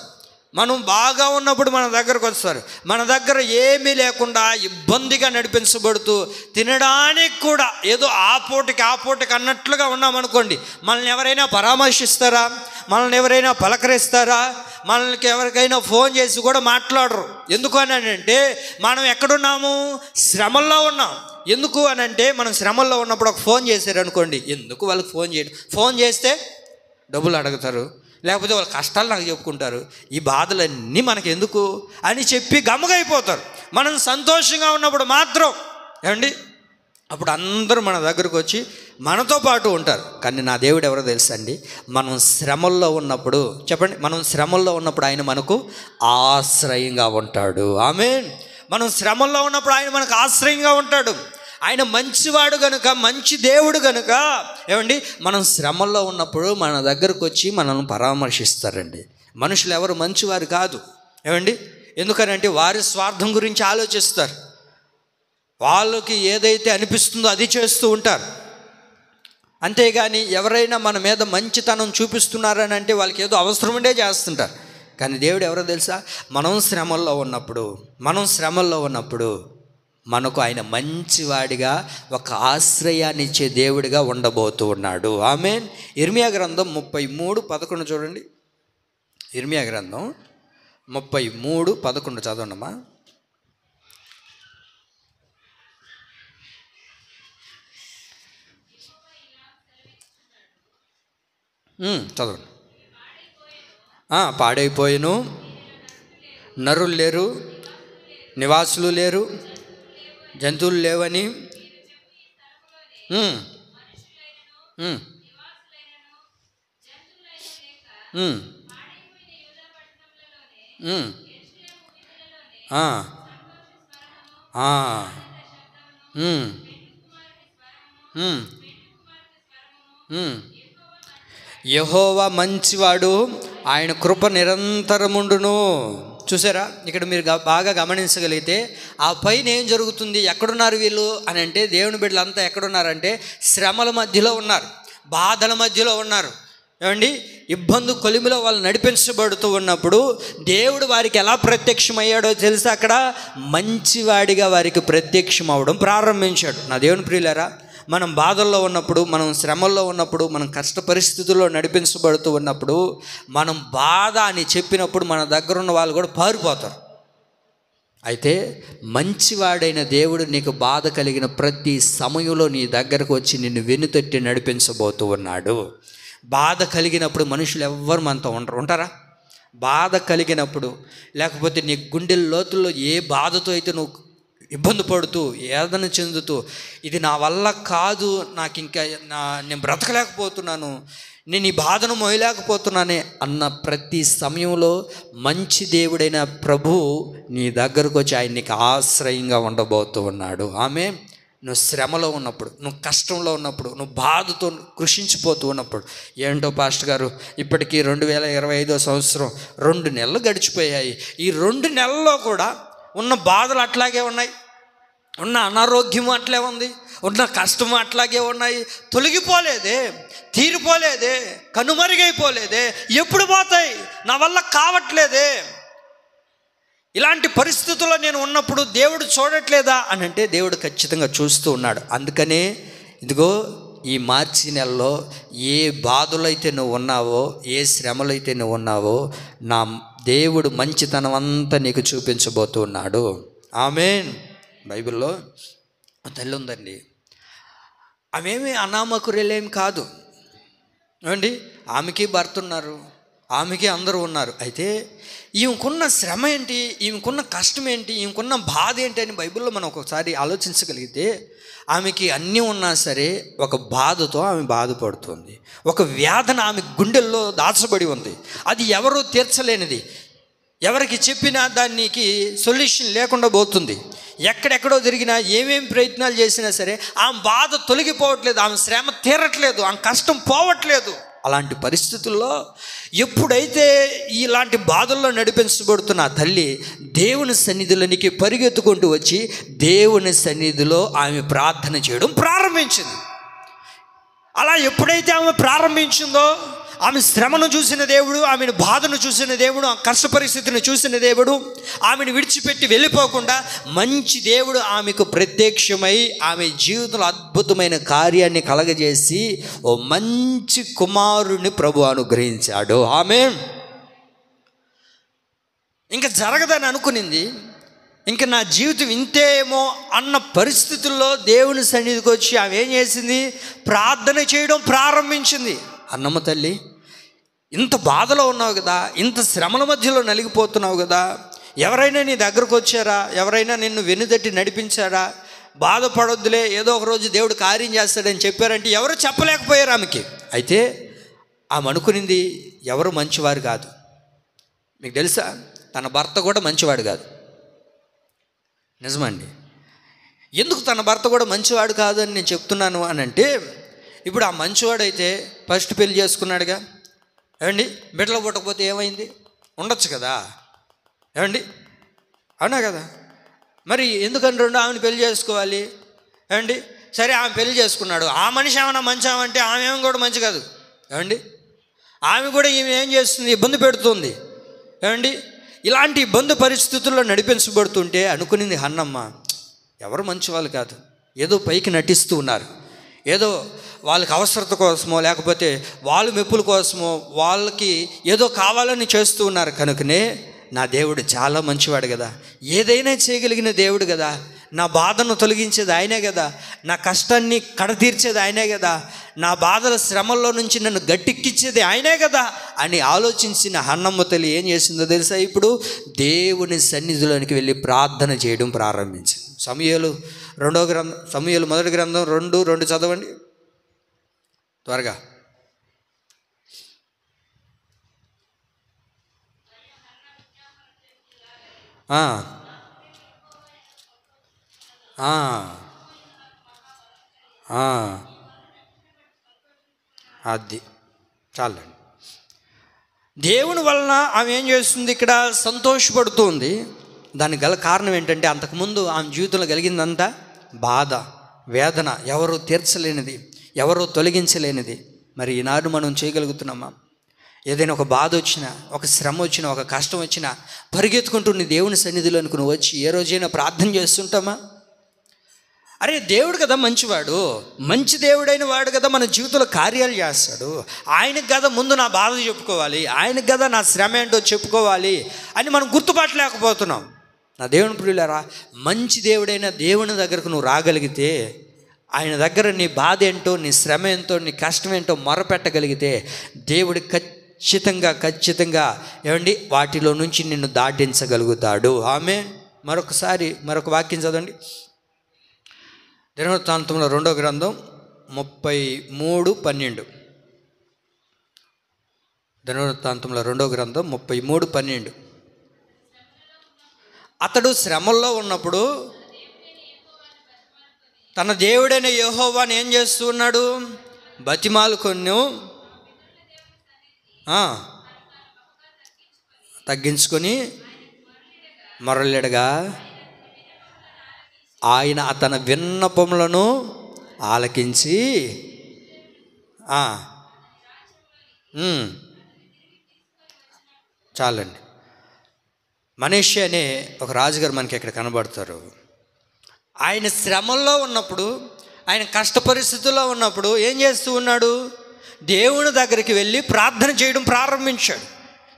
A: మనం బాగా ఉన్నప్పుడు మన దగ్గరకు వస్తారు. మన దగ్గర ఏమీ లేకుండా ఇబ్బందిగా నడిపించబడుతూ, తినడానికి కూడా ఏదో ఆ పూటకి అన్నట్లుగా ఉన్నామనుకోండి, మనల్ని ఎవరైనా పరామర్శిస్తారా? మనల్ని ఎవరైనా పలకరిస్తారా? మనకి ఎవరికైనా ఫోన్ చేసి కూడా మాట్లాడరు. ఎందుకు అని అంటే, మనం ఎక్కడున్నాము? శ్రమల్లో ఉన్నాం. ఎందుకు అని అంటే, మనం శ్రమల్లో ఉన్నప్పుడు ఒక ఫోన్ చేశారు అనుకోండి, ఎందుకు వాళ్ళకి ఫోన్ చేయడం? ఫోన్ చేస్తే డబ్బులు అడుగుతారు, లేకపోతే వాళ్ళ కష్టాలు నాకు చెప్పుకుంటారు, ఈ బాధలన్నీ మనకి ఎందుకు అని చెప్పి గమ్ముగైపోతారు. మనం సంతోషంగా ఉన్నప్పుడు మాత్రం ఏమండి, అప్పుడు అందరూ మన దగ్గరకు వచ్చి మనతో పాటు ఉంటారు. కానీ నా దేవుడు ఎవరో తెలుసా అండి? మనం శ్రమల్లో ఉన్నప్పుడు, చెప్పండి, మనం శ్రమల్లో ఉన్నప్పుడు ఆయన మనకు ఆశ్రయంగా ఉంటాడు. ఆమేన్. మనం శ్రమల్లో ఉన్నప్పుడు ఆయన మనకు ఆశ్రయంగా ఉంటాడు. ఆయన మంచివాడు గనుక, మంచి దేవుడు గనుక ఏమండి, మనం శ్రమల్లో ఉన్నప్పుడు మన దగ్గరకు వచ్చి మనల్ని పరామర్శిస్తారండి. మనుషులు ఎవరు మంచివారు కాదు. ఏమండి, ఎందుకనంటే వారి స్వార్థం గురించి ఆలోచిస్తారు. వాళ్ళకి ఏదైతే అనిపిస్తుందో అది చేస్తూ ఉంటారు. అంతేగాని ఎవరైనా మన మీద మంచితనం చూపిస్తున్నారని అంటే వాళ్ళకి ఏదో అవసరం ఉండే చేస్తుంటారు. కానీ దేవుడు ఎవరో తెలుసా? మనం శ్రమల్లో ఉన్నప్పుడు మనకు ఆయన మంచివాడిగా, ఒక ఆశ్రయాన్ని ఇచ్చే దేవుడిగా ఉండబోతూ ఉన్నాడు. ఆమేన్. ఇర్మియా గ్రంథం 33:11 చూడండి. ఇర్మియా గ్రంథం 33:11 చదవండమ్మా. చదవండి. పాడైపోయాను, నరులు లేరు, నివాసులు లేరు, జంతువులు లేవని. యెహోవా మంచివాడు, ఆయన కృప నిరంతరముండును. చూసారా, ఇక్కడ మీరు బాగా గమనించగలిగితే ఆ పైన ఏం జరుగుతుంది, ఎక్కడున్నారు వీళ్ళు అని అంటే, దేవుని బిడ్డలంతా ఎక్కడున్నారంటే శ్రమల మధ్యలో ఉన్నారు, బాధల మధ్యలో ఉన్నారు. ఏమండి, ఇబ్బంది కొలిమిలో వాళ్ళు నడిపించబడుతూ ఉన్నప్పుడు దేవుడు వారికి ఎలా ప్రత్యక్షమయ్యాడో తెలుసా? అక్కడ మంచివాడిగా వారికి ప్రత్యక్షం అవ్వడం ప్రారంభించాడు. నా దేవుని ప్రియులారా, మనం బాధల్లో ఉన్నప్పుడు, మనం శ్రమల్లో ఉన్నప్పుడు, మనం కష్ట పరిస్థితుల్లో నడిపించబడుతూ ఉన్నప్పుడు, మనం బాధ అని చెప్పినప్పుడు మన దగ్గర ఉన్న వాళ్ళు కూడా పారిపోతారు. అయితే మంచివాడైన దేవుడు నీకు బాధ కలిగిన ప్రతి సమయంలో నీ దగ్గరకు వచ్చి నిన్ను వెన్నుతట్టి నడిపించబోతూ ఉన్నాడు. బాధ కలిగినప్పుడు మనుషులు ఎవ్వరు మనతో ఉంటారా? బాధ కలిగినప్పుడు, లేకపోతే నీ గుండె లోతుల్లో ఏ బాధతో అయితే నువ్వు ఇబ్బంది పడుతూ, వేదన చెందుతూ, ఇది నా వల్ల కాదు, నాకు ఇంకా నేను బ్రతకలేకపోతున్నాను, నేను ఈ బాధను మోయలేకపోతున్నానే అన్న ప్రతి సమయంలో మంచి దేవుడైన ప్రభువు నీ దగ్గరకు వచ్చి ఆయన నీకు ఆశ్రయంగా ఉండబోతూ ఉన్నాడు. ఆమె నువ్వు శ్రమలో ఉన్నప్పుడు, నువ్వు కష్టంలో ఉన్నప్పుడు, నువ్వు బాధతో కృషించిపోతూ ఉన్నప్పుడు, ఏంటో పాస్టర్ గారు ఇప్పటికీ 2025 సంవత్సరం 2 నెలలు గడిచిపోయాయి, ఈ 2 నెలల్లో కూడా ఉన్న బాధలు అట్లాగే ఉన్నాయి, ఉన్న అనారోగ్యము అట్లే ఉంది, ఉన్న కష్టము అట్లాగే ఉన్నాయి, తొలగిపోలేదే, తీరిపోలేదే, కనుమరుగైపోలేదే, ఎప్పుడు పోతాయి, నా వల్ల కావట్లేదే. ఇలాంటి పరిస్థితుల్లో నేను ఉన్నప్పుడు దేవుడు చూడట్లేదా అని అంటే దేవుడు ఖచ్చితంగా చూస్తూ ఉన్నాడు. అందుకనే ఇదిగో ఈ మార్చి నెలలో ఏ బాధలు అయితే నువ్వు ఉన్నావో, ఏ శ్రమలు అయితే నువ్వు ఉన్నావో, నా దేవుడు మంచితనం అంతా నీకు చూపించబోతూ ఉన్నాడు. ఆమేన్. బైబిల్లో తల్లి ఉందండి, ఆమెమి అనామకురేలేం కాదు ఏమండి, ఆమెకి భర్త ఉన్నారు, ఆమెకి అందరూ ఉన్నారు. అయితే ఈమెకున్న శ్రమ ఏంటి, ఈమెకున్న కష్టం ఏంటి, ఈమెకున్న బాధ ఏంటి అని బైబిల్లో మనం ఒకసారి ఆలోచించగలిగితే, ఆమెకి అన్నీ ఉన్నా సరే ఒక బాధతో ఆమె బాధపడుతుంది, ఒక వేదన ఆమె గుండెల్లో దాచబడి ఉంది. అది ఎవరూ తీర్చలేనిది, ఎవరికి చెప్పినా దానికి సొల్యూషన్ లేకుండా పోతుంది. ఎక్కడెక్కడో తిరిగినా, ఏమేమి ప్రయత్నాలు చేసినా సరే ఆమె బాధ తొలగిపోవట్లేదు, ఆమె శ్రమ తీరట్లేదు, ఆమె కష్టం పోవట్లేదు. అలాంటి పరిస్థితుల్లో ఎప్పుడైతే ఇలాంటి బాధల్లో నడిపించబడుతున్న ఆ తల్లి దేవుని సన్నిధిలోనికి పరిగెత్తుకుంటూ వచ్చి దేవుని సన్నిధిలో ఆమె ప్రార్థన చేయడం ప్రారంభించింది. అలా ఎప్పుడైతే ఆమె ప్రారంభించిందో, ఆమె శ్రమను చూసిన దేవుడు, ఆమెను బాధను చూసిన దేవుడు, ఆ కష్ట పరిస్థితిని చూసిన దేవుడు ఆమెను విడిచిపెట్టి వెళ్ళిపోకుండా మంచి దేవుడు ఆమెకు ప్రత్యక్షమై ఆమె జీవితంలో అద్భుతమైన కార్యాన్ని కలగజేసి ఓ మంచి కుమారుని ప్రభు అనుగ్రహించాడు. ఆమేన్. ఇంకా జరగదని అనుకునింది, ఇంకా నా జీవితం ఇంతేమో అన్న పరిస్థితుల్లో దేవుని సన్నిధికి వచ్చి ఆమె ఏం చేసింది, ప్రార్థన చేయడం ప్రారంభించింది. అన్నమ్మ తల్లి, ఇంత బాధలో ఉన్నావు కదా, ఇంత శ్రమల మధ్యలో నలిగిపోతున్నావు కదా, ఎవరైనా నీ దగ్గరకు వచ్చారా, ఎవరైనా నిన్ను వెన్నుదట్టి నడిపించారా, బాధపడొద్దులే, ఏదో ఒక రోజు దేవుడు కార్యం చేస్తాడని చెప్పారంటే ఎవరు చెప్పలేకపోయారు ఆమెకి. అయితే ఆమె అనుకునింది ఎవరు మంచివారు కాదు. మీకు తెలుసా, తన భర్త కూడా మంచివాడు కాదు. నిజమండి. ఎందుకు తన భర్త కూడా మంచివాడు కాదు అని నేను చెప్తున్నాను అని అంటే, ఇప్పుడు ఆ మంచివాడైతే ఫస్ట్ పెళ్లి చేసుకున్నాడుగా, ఏమండి, బిడ్డలు పుట్టకపోతే ఏమైంది, ఉండొచ్చు కదా, ఏమండి, అవునా కదా. మరి ఎందుకని ఆమెను పెళ్లి చేసుకోవాలి, ఏమండి. సరే, ఆమె పెళ్లి చేసుకున్నాడు, ఆ మనిషి ఏమైనా మంచి అంటే ఆమె ఏమో కూడా మంచి కాదు, ఏమండి. ఆమె కూడా ఈమె ఏం చేస్తుంది, ఇబ్బంది పెడుతుంది, ఏమండి. ఇలాంటి ఇబ్బంది పరిస్థితుల్లో నడిపించబడుతుంటే అనుకునింది హన్నమ్మ, ఎవరు మంచి వాళ్ళు కాదు, ఏదో పైకి నటిస్తూ ఉన్నారు, ఏదో వాళ్ళకి అవసరత కోసమో లేకపోతే వాళ్ళ మెప్పుల కోసమో వాళ్ళకి ఏదో కావాలని చేస్తూ ఉన్నారు. కనుకనే నా దేవుడు చాలా మంచివాడు కదా, ఏదైనా చేయగలిగిన దేవుడు కదా, నా బాధను తొలగించేది ఆయనే కదా, నా కష్టాన్ని కడతీర్చేది ఆయనే కదా, నా బాధల శ్రమల్లో నుంచి నన్ను గట్టెక్కించేది ఆయనే కదా అని ఆలోచించిన హన్నమ్మ తల్లి ఏం చేసిందో తెలుసా? ఇప్పుడు దేవుని సన్నిధిలోనికి వెళ్ళి ప్రార్థన చేయడం ప్రారంభించింది. సమూయేలు మొదటి గ్రంథం 2:2 చదవండి త్వరగా. అది చాలండి. దేవుని వలన ఆమె ఏం చేస్తుంది? ఇక్కడ సంతోషపడుతుంది. దానికి గల కారణం ఏంటంటే, అంతకుముందు ఆమె జీవితంలో కలిగిందంతా బాధ, వేదన, ఎవరు తీర్చలేనిది, ఎవరు తొలగించలేనిది. మరి ఈనాడు మనం చేయగలుగుతున్నామా? ఏదైనా ఒక బాధ వచ్చినా, ఒక శ్రమ వచ్చినా, ఒక కష్టం వచ్చినా పరిగెత్తుకుంటూ నీ దేవుని సన్నిధిలోనికి నువ్వు వచ్చి ఏ రోజైనా ప్రార్థన చేస్తుంటామా? అరే దేవుడు కదా మంచివాడు, మంచి దేవుడైన వాడు కదా మన జీవితంలో కార్యాలు చేస్తాడు. ఆయనకు కదా ముందు నా బాధ చెప్పుకోవాలి, ఆయనకు కదా నా శ్రమ ఏంటో చెప్పుకోవాలి అని మనం గుర్తుపట్టలేకపోతున్నాం. నా దేవుని ప్రియులారా, మంచి దేవుడైన దేవుని దగ్గరకు నువ్వు రాగలిగితే, ఆయన దగ్గర నీ బాధ ఏంటో, నీ శ్రమ ఏంటో, నీ కష్టం ఏంటో మొరపెట్టగలిగితే దేవుడి ఖచ్చితంగా ఏమండి వాటిలో నుంచి నిన్ను దాటించగలుగుతాడు. ఆమేన్. మరొక వాక్యం చదవండి. దినవృత్తాంతంలో 2వ గ్రంథం 33:12. దినవృత్తాంతంలో 2వ గ్రంథం 33:12. అతడు శ్రమల్లో ఉన్నప్పుడు తన దేవుడైన యెహోవాను ఏం చేస్తూ ఉన్నాడు? బతిమాలుకొని తగ్గించుకొని మొరలిడగా ఆయన అతని విన్నపములను ఆలకించి చాలండి. మనీషి అనే ఒక రాజుగారు మనకి ఇక్కడ కనబడతారు. ఆయన శ్రమల్లో ఉన్నప్పుడు, ఆయన కష్ట పరిస్థితుల్లో ఉన్నప్పుడు ఏం చేస్తూ ఉన్నాడు? దేవుని దగ్గరికి వెళ్ళి ప్రార్థన చేయడం ప్రారంభించాడు.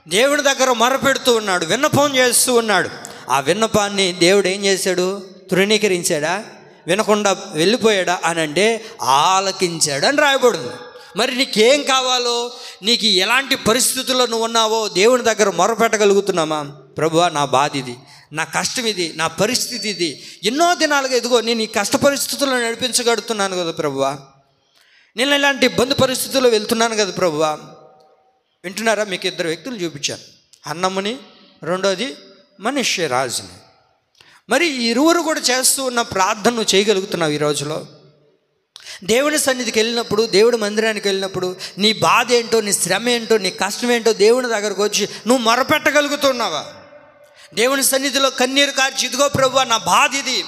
A: దేవుని దగ్గర మొరపెడుతూ ఉన్నాడు, విన్నపం చేస్తూ ఉన్నాడు. ఆ విన్నపాన్ని దేవుడు ఏం చేశాడు? తృణీకరించాడా? వినకుండా వెళ్ళిపోయాడా అని అంటే ఆలకించాడు అని రాయబడింది. మరి నీకేం కావాలో, నీకు ఎలాంటి పరిస్థితుల్లో నువ్వు ఉన్నావో దేవుని దగ్గర మొరపెట్టగలుగుతున్నామా? ప్రభువా, నా బాధ ఇది, నా కష్టం ఇది, నా పరిస్థితి ఇది, ఎన్నో దినాలుగా ఇదిగో నేను ఈ కష్ట పరిస్థితుల్లో నడిపించగలుగుతున్నాను కదా ప్రభువా, నేను ఇలాంటి ఇబ్బంది పరిస్థితుల్లో వెళ్తున్నాను కదా ప్రభువా. వింటున్నారా? మీకు 2 వ్యక్తులు చూపించాను, హన్నమ్మని, రెండోది మనీషి రాజుని. మరి ఇరువురు కూడా చేస్తూ ఉన్న ప్రార్థన నువ్వు చేయగలుగుతున్నావు ఈ రోజులో? దేవుని సన్నిధికి వెళ్ళినప్పుడు, దేవుడి మందిరానికి వెళ్ళినప్పుడు నీ బాధ ఏంటో, నీ శ్రమ ఏంటో, నీ కష్టం ఏంటో దేవుని దగ్గరకు వచ్చి నువ్వు మొరపెట్టగలుగుతున్నావా? దేవుని సన్నిధిలో కన్నీరు కార్చి, ఇదిగో ప్రభువా నా బాధ ఇది,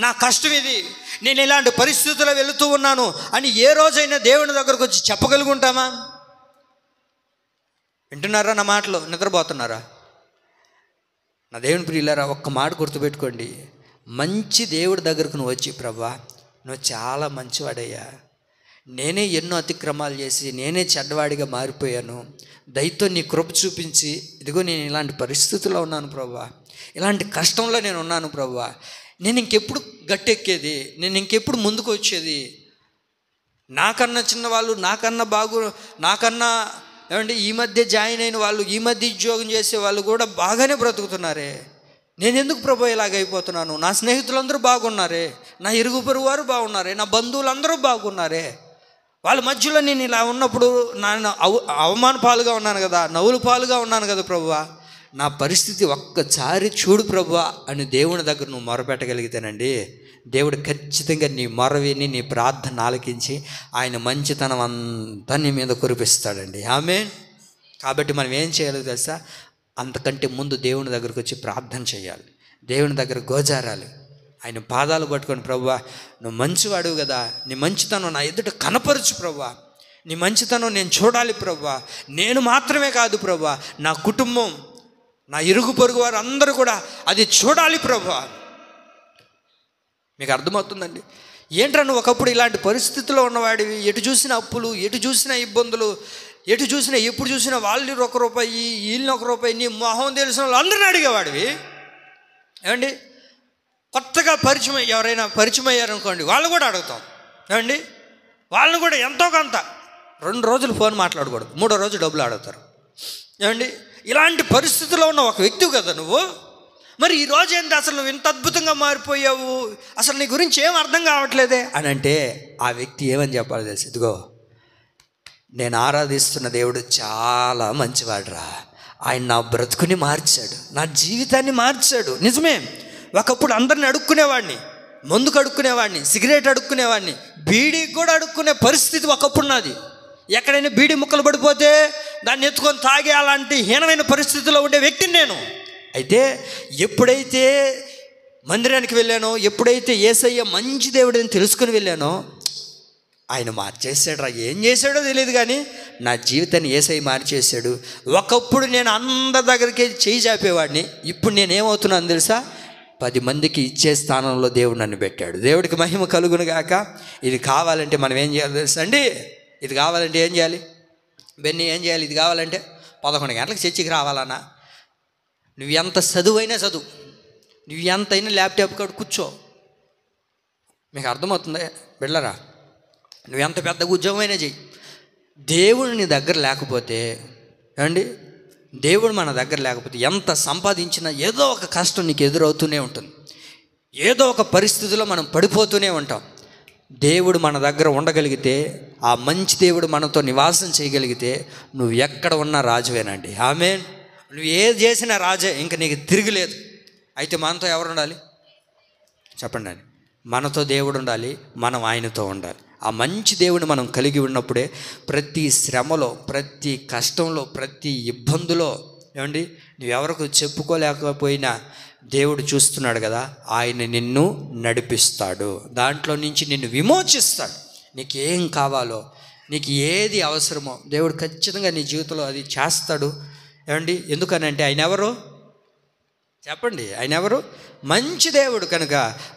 A: నా కష్టం ఇది, నేను ఇలాంటి పరిస్థితుల్లో వెళుతూ ఉన్నాను అని ఏ రోజైనా దేవుని దగ్గరకు వచ్చి చెప్పగలుగుంటామా? వింటున్నారా నా మాటలు? నిద్రపోతున్నారా? నా దేవుని ప్రియులారా, ఒక్క మాట గుర్తుపెట్టుకోండి. మంచి దేవుడి దగ్గరకు నువ్వు వచ్చి, ప్రభువా నువ్వు చాలా మంచివాడయ్యా, నేనే ఎన్నో అతిక్రమాలు చేసి నేనే చెడ్డవాడిగా మారిపోయాను, దయతో నీ కృప చూపించి ఇదిగో నేను ఇలాంటి పరిస్థితుల్లో ఉన్నాను ప్రభువా, ఇలాంటి కష్టంలో నేను ఉన్నాను ప్రభువా, నేను ఇంకెప్పుడు గట్టెక్కేది, నేను ఇంకెప్పుడు ముందుకు వచ్చేది, నాకన్నా చిన్నవాళ్ళు, నాకన్నా ఏమంటే ఈ మధ్య జాయిన్ అయిన వాళ్ళు, ఈ మధ్య ఉద్యోగం చేసే వాళ్ళు కూడా బాగానే బ్రతుకుతున్నారే, నేను ఎందుకు ప్రభు ఇలాగైపోతున్నాను? నా స్నేహితులందరూ బాగున్నారే, నా ఇరుగు పొరుగు వారు బాగున్నారే, నా బంధువులందరూ బాగున్నారే, వాళ్ళ మధ్యలో నేను ఇలా ఉన్నప్పుడు నేను అవమాన పాలుగా ఉన్నాను కదా, నవ్వుల పాలుగా ఉన్నాను కదా ప్రభువా, నా పరిస్థితి ఒక్కసారి చూడు ప్రభువా అని దేవుని దగ్గర నువ్వు మొరపెట్టగలిగితేనండి, దేవుడు ఖచ్చితంగా నీ మొర విని నీ ప్రార్థన ఆలకించి ఆయన మంచితనం అంతా నీ మీద కురిపిస్తాడండి. ఆమేన్. కాబట్టి మనం ఏం చేయాలో తెలుసా? అంతకంటే ముందు దేవుని దగ్గరకు వచ్చి ప్రార్థన చేయాలి, దేవుని దగ్గర గోజారాలి, ఆయన పాదాలు పట్టుకొని, ప్రభువా నువ్వు మంచివాడు కదా, నీ మంచితనం నా ఎదుట కనపరచు ప్రభువా, నీ మంచితనం నేను చూడాలి ప్రభువా, నేను మాత్రమే కాదు ప్రభువా, నా కుటుంబం, నా ఇరుగు పొరుగు వారు అందరూ కూడా అది చూడాలి ప్రభువా. మీకు అర్థమవుతుందండి? ఏంట్రా నువ్వు ఒకప్పుడు ఇలాంటి పరిస్థితుల్లో ఉన్నవాడివి, ఎటు చూసిన అప్పులు, ఎటు చూసిన ఇబ్బందులు, ఎటు చూసినా ఎప్పుడు చూసినా వాళ్ళు ₹1, వీళ్ళని ₹1, నీ మొహం తెలిసిన వాళ్ళు అందరిని అడిగేవాడివి. ఏమండి కొత్తగా ఎవరైనా పరిచయం అయ్యారనుకోండి, వాళ్ళు కూడా అడుగుతాం ఏమండి, వాళ్ళని కూడా ఎంతో కొంత 2 రోజులు ఫోన్ మాట్లాడకూడదు, 3వ రోజు డబ్బులు అడుగుతారు ఏమండి. ఇలాంటి పరిస్థితిలో ఉన్న ఒక వ్యక్తివి కదా నువ్వు. మరి ఈరోజు ఏంటి అసలు నువ్వు ఇంత అద్భుతంగా మారిపోయావు, అసలు నీ గురించి ఏం అర్థం కావట్లేదే అని అంటే ఆ వ్యక్తి ఏమని చెప్పాలి తెలుసు, ఇదిగో నేను ఆరాధిస్తున్న దేవుడు చాలా మంచివాడురా, ఆయన నా బ్రతుకుని మార్చాడు, నా జీవితాన్ని మార్చాడు. నిజమే, ఒకప్పుడు అందరిని అడుక్కునేవాడిని, మందుకు అడుక్కునేవాడిని, సిగరెట్ అడుక్కునేవాడిని, బీడీకి కూడా అడుక్కునే పరిస్థితి ఒకప్పుడు నాది. ఎక్కడైనా బీడీ ముక్కలు పడిపోతే దాన్ని ఎత్తుకొని తాగే అలాంటి హీనమైన పరిస్థితిలో ఉండే వ్యక్తిని నేను. అయితే ఎప్పుడైతే మందిరానికి వెళ్ళానో, ఎప్పుడైతే యేసయ్య మంచి దేవుడని తెలుసుకుని వెళ్ళానో, ఆయన మార్చేసాడు రా. ఏం చేశాడో తెలియదు కానీ నా జీవితాన్ని యేసయ్య మార్చేశాడు. ఒకప్పుడు నేను అందరి దగ్గరికి చేయి చాపేవాడిని, ఇప్పుడు నేనేమవుతున్నాను తెలుసా, 10 మందికి ఇచ్చే స్థానంలో దేవుడు నన్ను పెట్టాడు. దేవుడికి మహిమ కలుగును గాక. ఇది కావాలంటే మనం ఏం చేయాలి తెలుసా అండి, ఇది కావాలంటే ఏం చేయాలి బెన్నీ, ఏం చేయాలి? ఇది కావాలంటే 11 గంటలకు చర్చికి రావాలన్నా, నువ్వు ఎంత చదువైనా చదువు, నువ్వు ఎంతైనా ల్యాప్టాప్ కాడ కూర్చో. మీకు అర్థమవుతుంది బిళ్ళరా? నువ్వు ఎంత పెద్ద ఉద్యోగమైనా చెయ్యి, దేవుడు నీ దగ్గర లేకపోతే ఏమండి, దేవుడు మన దగ్గర లేకపోతే ఎంత సంపాదించినా ఏదో ఒక కష్టం నీకు ఎదురవుతూనే ఉంటుంది, ఏదో ఒక పరిస్థితిలో మనం పడిపోతూనే ఉంటాం. దేవుడు మన దగ్గర ఉండగలిగితే, ఆ మంచి దేవుడు మనతో నివాసం చేయగలిగితే నువ్వు ఎక్కడ ఉన్నా రాజువేనండి. ఆమేన్. నువ్వు ఏది చేసినా రాజే, ఇంకా నీకు తిరిగిలేదు. అయితే మనతో ఎవరు ఉండాలి చెప్పండి అండి? మనతో దేవుడు ఉండాలి, మనం ఆయనతో ఉండాలి. ఆ మంచి దేవుని మనం కలిగి ఉన్నప్పుడే ప్రతి శ్రమలో, ప్రతి కష్టంలో, ప్రతి ఇబ్బందులో ఏమండి నువ్వెవరికి చెప్పుకోలేకపోయినా దేవుడు చూస్తున్నాడు కదా, ఆయన నిన్ను నడిపిస్తాడు, దాంట్లో నుంచి నిన్ను విమోచిస్తాడు. నీకేం కావాలో, నీకు ఏది అవసరమో దేవుడు ఖచ్చితంగా నీ జీవితంలో అది చేస్తాడు. ఏమండి ఎందుకనంటే ఆయన ఎవరు చెప్పండి? ఆయన ఎవరు? మంచి దేవుడు కనుక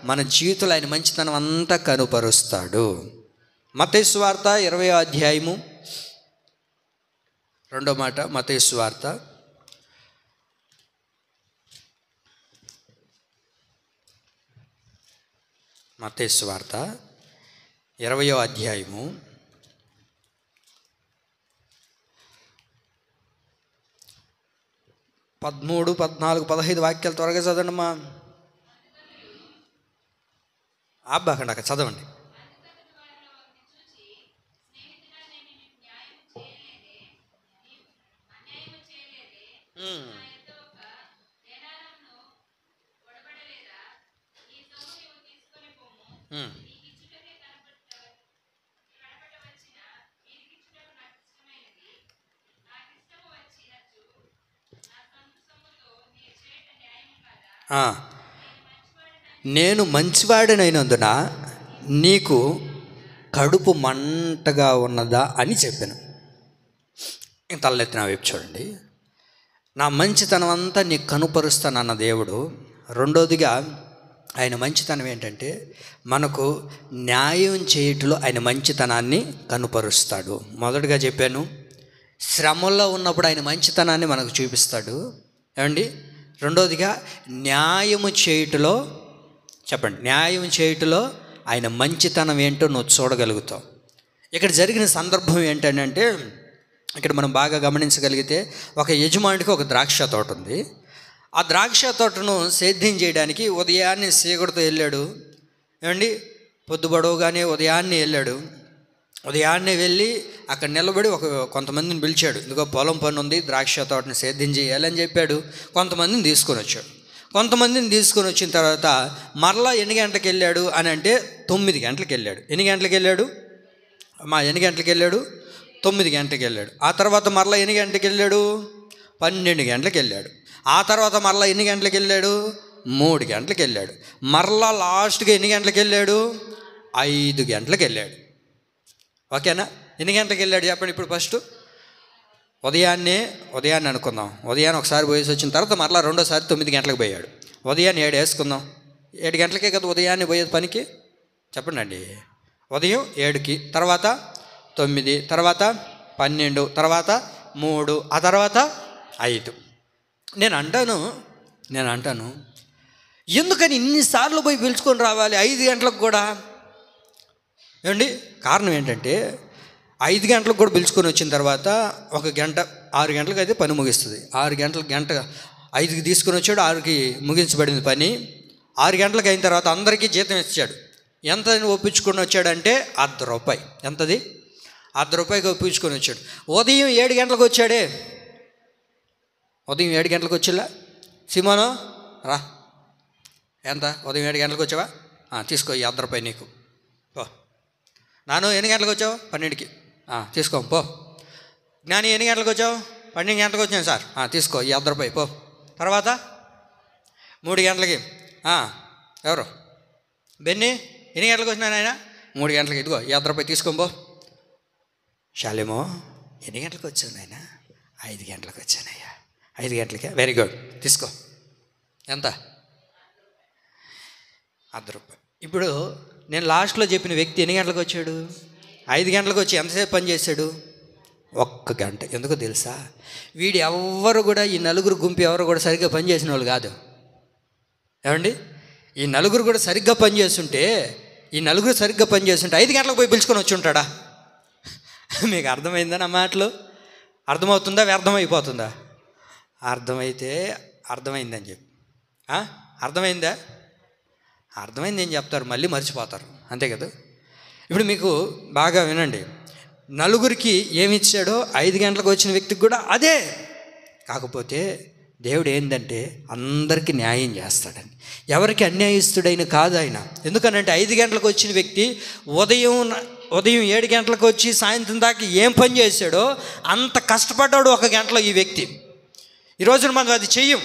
A: మన జీవితంలో ఆయన మంచితనం అంతా కనుపరుస్తాడు. మత్తయి సువార్త 20వ అధ్యాయము 2వ మాట. మత్తయి సువార్త 20వ అధ్యాయము 13, 14, 15 వాక్యాలు త్వరగా చదవండి అమ్మా. అబ్బాకండి అక్కడ చదవండి. నేను మంచివాడినైనందున నీకు కడుపు మంటగా ఉన్నదా అని చెప్పాను. తలెత్తిన వైపు చూడండి. నా మంచితనం అంతా నీకు కనుపరుస్తానన్న దేవుడు. రెండోదిగా ఆయన మంచితనం ఏంటంటే మనకు న్యాయం చేయటంలో ఆయన మంచితనాన్ని కనుపరుస్తాడు. మొదటగా చెప్పాను, శ్రమల్లో ఉన్నప్పుడు ఆయన మంచితనాన్ని మనకు చూపిస్తాడు. ఏమండి రెండోదిగా న్యాయము చేయుటలో చెప్పండి, న్యాయం చేయుటలో ఆయన మంచితనం ఏంటో నువ్వు చూడగలుగుతావు. ఇక్కడ జరిగిన సందర్భం ఏంటంటే, ఇక్కడ మనం బాగా గమనించగలిగితే ఒక యజమానికి ఒక ద్రాక్ష తోట ఉంది. ఆ ద్రాక్ష తోటను సేద్యం చేయడానికి ఉదయాన్నే సీగడితో వెళ్ళాడు. ఏమండి పొద్దుబడవగానే ఉదయాన్నే వెళ్ళాడు. ఉదయాన్నే వెళ్ళి అక్కడ నిలబడి కొంతమందిని పిలిచాడు. ఇదిగో పొలం పని ఉంది, ద్రాక్ష తోటని సేద్యం చేయాలని చెప్పాడు. కొంతమందిని తీసుకొని వచ్చాడు. కొంతమందిని తీసుకొని వచ్చిన తర్వాత మరలా ఎన్ని గంటలకు వెళ్ళాడు అని అంటే 9 గంటలకు వెళ్ళాడు. ఎన్ని గంటలకు వెళ్ళాడు అమ్మా? ఎన్ని గంటలకు వెళ్ళాడు? 9 గంటలకు వెళ్ళాడు. ఆ తర్వాత మరలా ఎన్ని గంటలకు వెళ్ళాడు? 12 గంటలకు వెళ్ళాడు. ఆ తర్వాత మరలా ఎన్ని గంటలకు వెళ్ళాడు? 3 గంటలకు వెళ్ళాడు. మరలా లాస్ట్గా ఎన్ని గంటలకు వెళ్ళాడు? 5 గంటలకు వెళ్ళాడు. ఓకేనా? ఎన్ని గంటలకు వెళ్ళాడు చెప్పండి ఇప్పుడు? ఫస్ట్ ఉదయాన్నే అనుకుందాం. ఉదయాన్నే ఒకసారి పోయేసి వచ్చిన తర్వాత మరలా రెండోసారి 9 గంటలకు పోయాడు. ఉదయాన్నే 7 వేసుకుందాం. 7 గంటలకే కదా ఉదయాన్నే పోయేది పనికి. చెప్పండి అండి. ఉదయం 7కి, తర్వాత 9, తర్వాత 12, తర్వాత 3, ఆ తర్వాత 5. నేను అంటాను ఎందుకని ఇన్నిసార్లు పోయి పిలుచుకొని రావాలి 5 గంటలకు కూడా? ఏమండి, కారణం ఏంటంటే 5 గంటలకు కూడా పిలుచుకొని వచ్చిన తర్వాత 1 గంట 6 గంటలకు అయితే పని ముగిస్తుంది. 6 గంటలకు గంట 5కి తీసుకొని వచ్చాడు, 6కి ముగించబడింది పని. 6 గంటలకు అయిన తర్వాత అందరికీ జీతం ఇచ్చాడు. ఎంత ఒప్పించుకొని వచ్చాడంటే ₹100. ఎంతది? ₹100 ఒప్పించుకొని వచ్చాడు. ఉదయం 7 గంటలకు వచ్చాడే. ఉదయం 7 గంటలకు వచ్చిలా? సిమోను రా, ఎంత ఉదయం 7 గంటలకు వచ్చావా? తీసుకో ఈ ₹100 నీకు, పో. నాను ఎన్ని గంటలకు వచ్చావు? 12కి. తీసుకో పో. జ్ఞాని ఎన్ని గంటలకు వచ్చావు? 12 గంటలకు వచ్చాను సార్. తీసుకో ఈ ₹100 పో. తర్వాత 3 గంటలకి. ఎవరు? బెన్నీ ఎన్ని గంటలకు వచ్చినాను ఆయన? 3 గంటలకి. ఇదిగో ఈ ₹100 తీసుకో పో. శాలేమో ఎన్ని గంటలకు వచ్చాను ఆయన? 5 గంటలకు వచ్చానయ్యా. 5 గంటలకే? వెరీ గుడ్, తీసుకో. ఎంత? ₹100. ఇప్పుడు నేను లాస్ట్లో చెప్పిన వ్యక్తి ఎన్ని గంటలకు వచ్చాడు? 5 గంటలకు వచ్చి ఎంతసేపు పని చేశాడు? 1 గంట. ఎందుకో తెలుసా? వీడు ఎవ్వరు కూడా, ఈ నలుగురు గుంపు ఎవరు కూడా సరిగ్గా పనిచేసిన వాళ్ళు కాదు. ఏమండి, ఈ నలుగురు కూడా సరిగ్గా పనిచేస్తుంటే, 5 గంటలకు పోయి పిలుచుకొని వచ్చి ఉంటాడా? మీకు అర్థమైందా నా మాటలు? అర్థమవుతుందా? వ్యర్థమైపోతుందా? అర్థమైతే అర్థమైందని చెప్పి, అర్థమైందా? అర్థమైంది ఏం చెప్తారు, మళ్ళీ మర్చిపోతారు, అంతే కదా. ఇప్పుడు మీకు బాగా వినండి, నలుగురికి ఏమి ఇచ్చాడో 5 గంటలకు వచ్చిన వ్యక్తికి కూడా అదే. కాకపోతే దేవుడు ఏంటంటే అందరికీ న్యాయం చేస్తాడని, ఎవరికి అన్యాయస్తుడైన కాదు ఆయన. ఎందుకనంటే 5 గంటలకు వచ్చిన వ్యక్తి ఉదయం 7 గంటలకు వచ్చి సాయంత్రం దాకా ఏం పని చేశాడో అంత కష్టపడ్డాడు 1 గంటలో ఈ వ్యక్తి. ఈరోజున మనం అది చెయ్యం.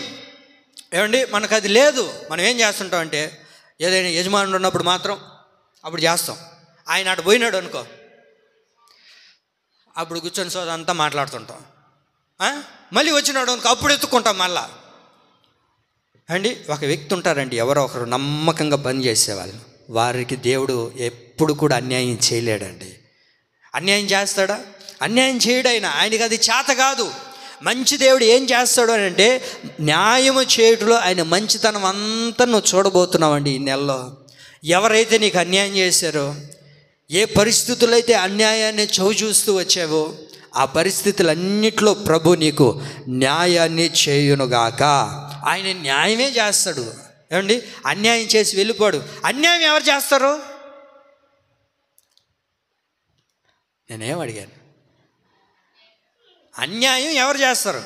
A: ఏమండి, మనకు అది లేదు. మనం ఏం చేస్తుంటాం అంటే, ఏదైనా యజమానుడు ఉన్నప్పుడు మాత్రం అప్పుడు చేస్తాం. ఆయన అటు పోయినాడు అనుకో, అప్పుడు కూర్చొని సోదంతా మాట్లాడుతుంటాం. మళ్ళీ వచ్చినాడు అనుకో, అప్పుడు ఎత్తుక్కుంటాం మళ్ళా. అండి, ఒక వ్యక్తి ఉంటారండి, ఎవరో ఒకరు నమ్మకంగా పని చేసేవాళ్ళు, వారికి దేవుడు ఎప్పుడు కూడా అన్యాయం చేయలేడండి. అన్యాయం చేస్తాడా? అన్యాయం చేయడు ఆయన. ఆయనకి అది చేత కాదు. మంచి దేవుడు ఏం చేస్తాడు అని అంటే, న్యాయము చేయుటలో ఆయన మంచితనం అంతా నువ్వు చూడబోతున్నావండి ఈ నెలలో. ఎవరైతే నీకు అన్యాయం చేశారో, ఏ పరిస్థితుల్లో అయితే అన్యాయాన్ని చూస్తూ వచ్చావో, ఆ పరిస్థితులన్నిట్లో ప్రభు నీకు న్యాయాన్ని చేయునుగాక. ఆయన న్యాయమే చేస్తాడు. ఏమండి, అన్యాయం చేసి వెళ్ళిపోడు. అన్యాయం ఎవరు చేస్తారు? నేనేం అడిగాను? అన్యాయం ఎవరు చేస్తారు?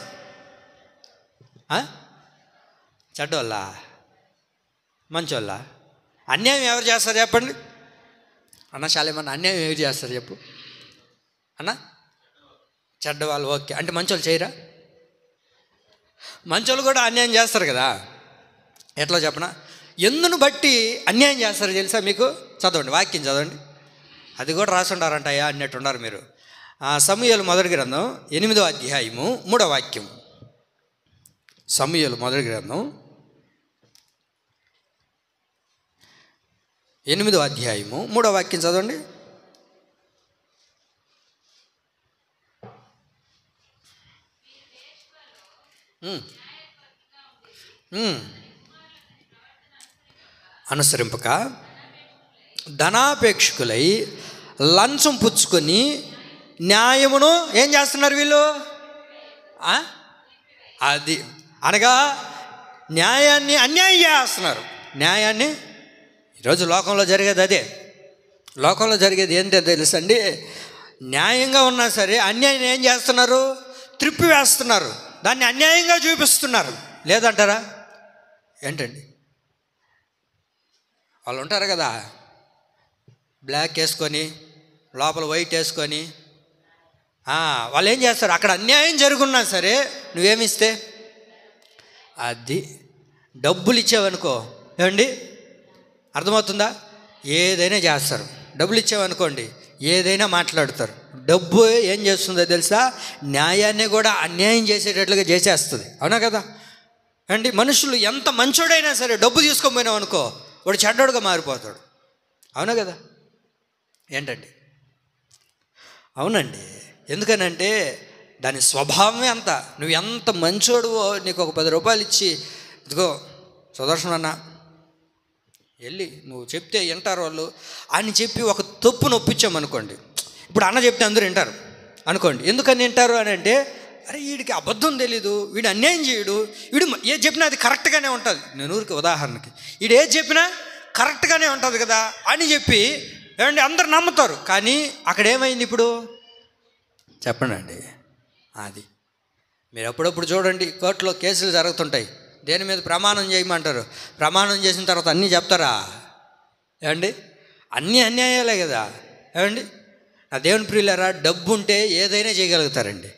A: చెడ్డోళ్ళ, మంచోళ్ళ? అన్యాయం ఎవరు చేస్తారు చెప్పండి అన్న. శాలేమన్నా అన్యాయం ఎవరు చేస్తారు చెప్పు అన్న. చెడ్డవాళ్ళు, ఓకే. అంటే మంచోళ్ళు చేయరా? మంచోళ్ళు కూడా అన్యాయం చేస్తారు కదా. ఎట్లా చెప్పనా? ఎందును బట్టి అన్యాయం చేస్తారు తెలుసా మీకు? చదవండి, వాక్యం చదవండి. అది కూడా రాసుండారంటయ్యా అన్నట్టు ఉన్నారు మీరు. సమూయేలు మొదటి గ్రంథం 8వ అధ్యాయము 3వ వాక్యం. సమూయేలు మొదటి గ్రంథం 8వ అధ్యాయము 3వ వాక్యం చదవండి. అనుసరింపక ధనాపేక్షకులై లంచం పుచ్చుకొని న్యాయమును ఏం చేస్తున్నారు వీళ్ళు? అది అనగా న్యాయాన్ని అన్యాయం చేస్తున్నారు. న్యాయాన్ని ఈరోజు లోకంలో జరిగేది అదే. లోకంలో జరిగేది ఏంటో తెలుసండి, న్యాయంగా ఉన్నా సరే అన్యాయం ఏం చేస్తున్నారు? త్రిప్పివేస్తున్నారు, దాన్ని అన్యాయంగా చూపిస్తున్నారు. లేదంటారా? ఏంటండి, వాళ్ళు ఉంటారు కదా, బ్లాక్ వేసుకొని లోపల వైట్ వేసుకొని, వాళ్ళు ఏం చేస్తారు? అక్కడ అన్యాయం జరుగున్నా సరే నువ్వేమిస్తే అది డబ్బులు ఇచ్చావనుకో, ఏమండి అర్థమవుతుందా? ఏదైనా చేస్తారు. డబ్బులు ఇచ్చావనుకోండి, ఏదైనా మాట్లాడతారు. డబ్బు ఏం చేస్తుందో తెలుసా? న్యాయాన్ని కూడా అన్యాయం చేసేటట్లుగా చేసేస్తుంది. అవునా కదా అండి? మనుషులు ఎంత మంచోడైనా సరే డబ్బు తీసుకొని పోయినావు అనుకో, వాడు చెడ్డోడుగా మారిపోతాడు. అవునా కదా? ఏంటండి? అవునండి. ఎందుకనంటే దాని స్వభావమే అంత. నువ్వు ఎంత మంచోడువో, నీకు ఒక 10 రూపాయలు ఇచ్చి, ఇదిగో సుదర్శన్ అన్న వెళ్ళి నువ్వు చెప్తే వింటారు వాళ్ళు అని చెప్పి ఒక తప్పు నొప్పించామనుకోండి. ఇప్పుడు అన్న చెప్తే అందరూ వింటారు అనుకోండి. ఎందుకని వింటారు అని అంటే, అరే వీడికి అబద్ధం తెలీదు, వీడు అన్యాయం చేయడు, వీడు ఏది చెప్పినా అది కరెక్ట్గానే ఉంటుంది. నేను ఊరికి ఉదాహరణకి వీడు ఏది చెప్పినా కరెక్ట్గానే ఉంటుంది కదా అని చెప్పి ఏమండి అందరు నమ్ముతారు. కానీ అక్కడ ఏమైంది ఇప్పుడు చెప్పండి. అది మీరు అప్పుడప్పుడు చూడండి, కోర్టులో కేసులు జరుగుతుంటాయి. దేని మీద ప్రమాణం చేయమంటారు. ప్రమాణం చేసిన తర్వాత అన్నీ చెప్తారా ఏమండి? అన్నీ అన్యాయాలే కదా ఏమండి? నా దేవుని ప్రియులారా, డబ్బు ఉంటే ఏదైనా చేయగలుగుతారండి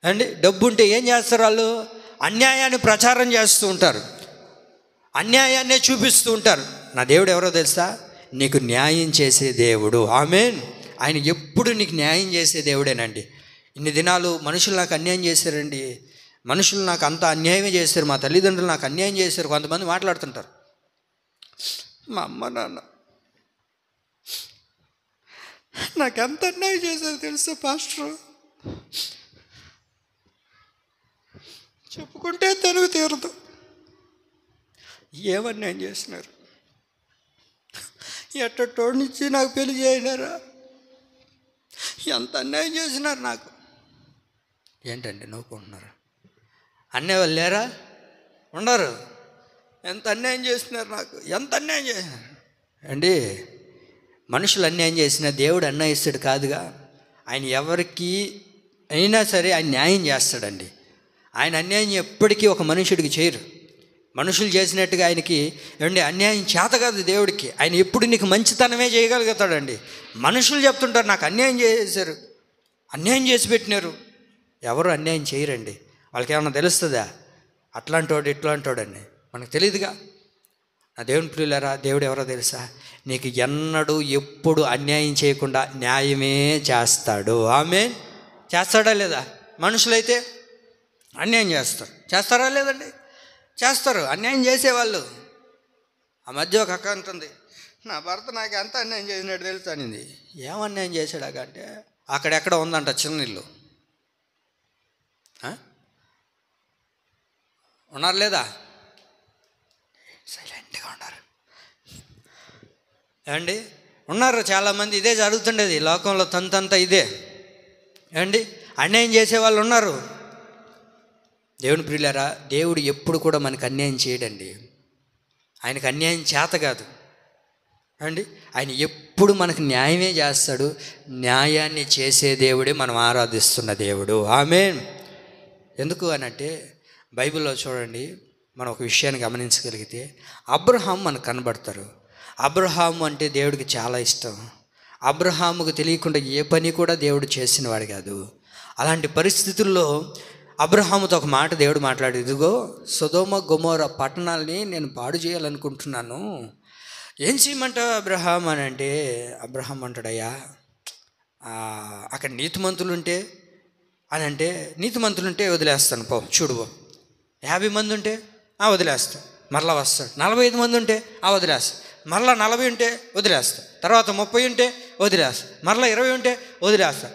A: అండి. డబ్బు ఉంటే ఏం చేస్తారు వాళ్ళు? అన్యాయాన్ని ప్రచారం చేస్తూ ఉంటారు, అన్యాయాన్నే చూపిస్తూ ఉంటారు. నా దేవుడు ఎవరో తెలుసా? నీకు న్యాయం చేసే దేవుడు. ఆమేన్. ఆయన ఎప్పుడు నీకు న్యాయం చేసే దేవుడేనండి. ఇన్ని దినాలు మనుషులు నాకు అన్యాయం చేశారండి, మనుషులు నాకు అంత అన్యాయమే చేశారు, మా తల్లిదండ్రులు నాకు అన్యాయం చేశారు. కొంతమంది మాట్లాడుతుంటారు, మా అమ్మ నాన్న నాకు ఎంత అన్యాయం చేశారు తెలుసా పాస్టర్, చెప్పుకుంటే తెలుగు తీరదు. ఏమన్యాయం చేసినారు, ఎట్టోడినిచ్చి నాకు పెళ్లి చేయనారా, ఎంత అన్యాయం చేసినారు నాకు. ఏంటండి నవ్వుకుంటున్నారు? అన్నేవాళ్ళు లేరా? ఉండరు. ఎంత అన్యాయం చేసినారు నాకు, ఎంత అన్యాయం చేసినారు అండి. మనుషులు అన్యాయం చేసినా దేవుడు అన్యాయిస్తాడు కాదుగా. ఆయన ఎవరికి అయినా సరే ఆయన న్యాయం చేస్తాడండి. ఆయన అన్యాయం ఎప్పటికీ ఒక మనుషుడికి చేయరు. మనుషులు చేసినట్టుగా ఆయనకి ఏమండి అన్యాయం చేత కాదు దేవుడికి. ఆయన ఎప్పుడు నీకు మంచితనమే చేయగలుగుతాడండి. మనుషులు చెప్తుంటారు నాకు అన్యాయం చేశారు, అన్యాయం చేసి పెట్టినారు. ఎవరు అన్యాయం చేయరండి. వాళ్ళకి ఏమన్నా తెలుస్తుందా? అట్లాంటోడు ఇట్లాంటోడండి మనకు తెలియదుగా. నా దేవుని ప్రియులారా, దేవుడు ఎవరో తెలుసా? నీకు ఎన్నడూ ఎప్పుడు అన్యాయం చేయకుండా న్యాయమే చేస్తాడు. ఆమేన్. చేస్తాడా లేదా? మనుషులైతే అన్యాయం చేస్తారా లేదండి? చేస్తారు, అన్యాయం చేసేవాళ్ళు. ఆ మధ్య ఒక అక్క అంటుంది, నా భర్త నాకు ఎంత అన్యాయం చేసినట్టు తెలుసు అనింది. ఏమన్యాయం చేశాడాక అంటే, అక్కడెక్కడ ఉందంట చిన్న ఇల్లు. ఉన్నారు లేదా? సైలెంట్గా ఉన్నారు ఏమండి? ఉన్నారు చాలామంది. ఇదే జరుగుతుండేది లోకంలో, తంతంతా ఇదే ఏమండి. అన్యాయం చేసేవాళ్ళు ఉన్నారు. దేవుని ప్రియులారా, దేవుడు ఎప్పుడు కూడా మనకు అన్యాయం చేయడండి. ఆయనకు అన్యాయం చేత కాదు అండి. ఆయన ఎప్పుడు మనకు న్యాయమే చేస్తాడు. న్యాయాన్ని చేసే దేవుడే మనం ఆరాధిస్తున్న దేవుడు. ఆమేన్. ఎందుకు అనంటే, బైబిల్లో చూడండి, మనం ఒక విషయాన్ని గమనించగలిగితే అబ్రహాం మనకు కనబడతారు. అబ్రహాం అంటే దేవుడికి చాలా ఇష్టం. అబ్రహాముకు తెలియకుండా ఏ పని కూడా దేవుడు చేసినవాడు కాదు. అలాంటి పరిస్థితుల్లో అబ్రహాముతో ఒక మాట దేవుడు మాట్లాడు, ఇదిగో సొదొమ గొమొర్రా పట్టణాలని నేను పాడు చేయాలనుకుంటున్నాను, ఏం చేయమంటావు అబ్రహాం అని అంటే, అబ్రహాం అంటాడయ్యా అక్కడ నీతిమంతులుంటే అని అంటే, నీతిమంతులుంటే వదిలేస్తాను పో, చూడు 50 మంది ఉంటే వదిలేస్తా, మరలా వస్తాడు. 45 మంది ఉంటే వదిలేస్తా, మరలా 40 ఉంటే వదిలేస్తా, తర్వాత 30 ఉంటే వదిలేస్తా, మరలా 20 ఉంటే వదిలేస్తా,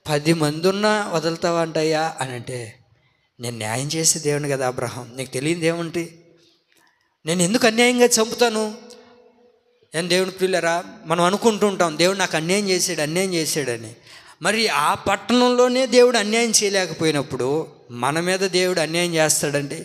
A: 10 మంది ఉన్నా వదులుతావా అంటయ్యా అని అంటే, నేను న్యాయం చేసే దేవుని కదా అబ్రహాం, నీకు తెలియదు ఏముంటి, నేను ఎందుకు అన్యాయంగా చంపుతాను? ఏం దేవుని ప్రియులారా, మనం అనుకుంటూ ఉంటాం దేవుడు నాకు అన్యాయం చేశాడని. మరి ఆ పట్టణంలోనే దేవుడు అన్యాయం చేయలేకపోయినప్పుడు మన మీద దేవుడు అన్యాయం చేస్తాడండి?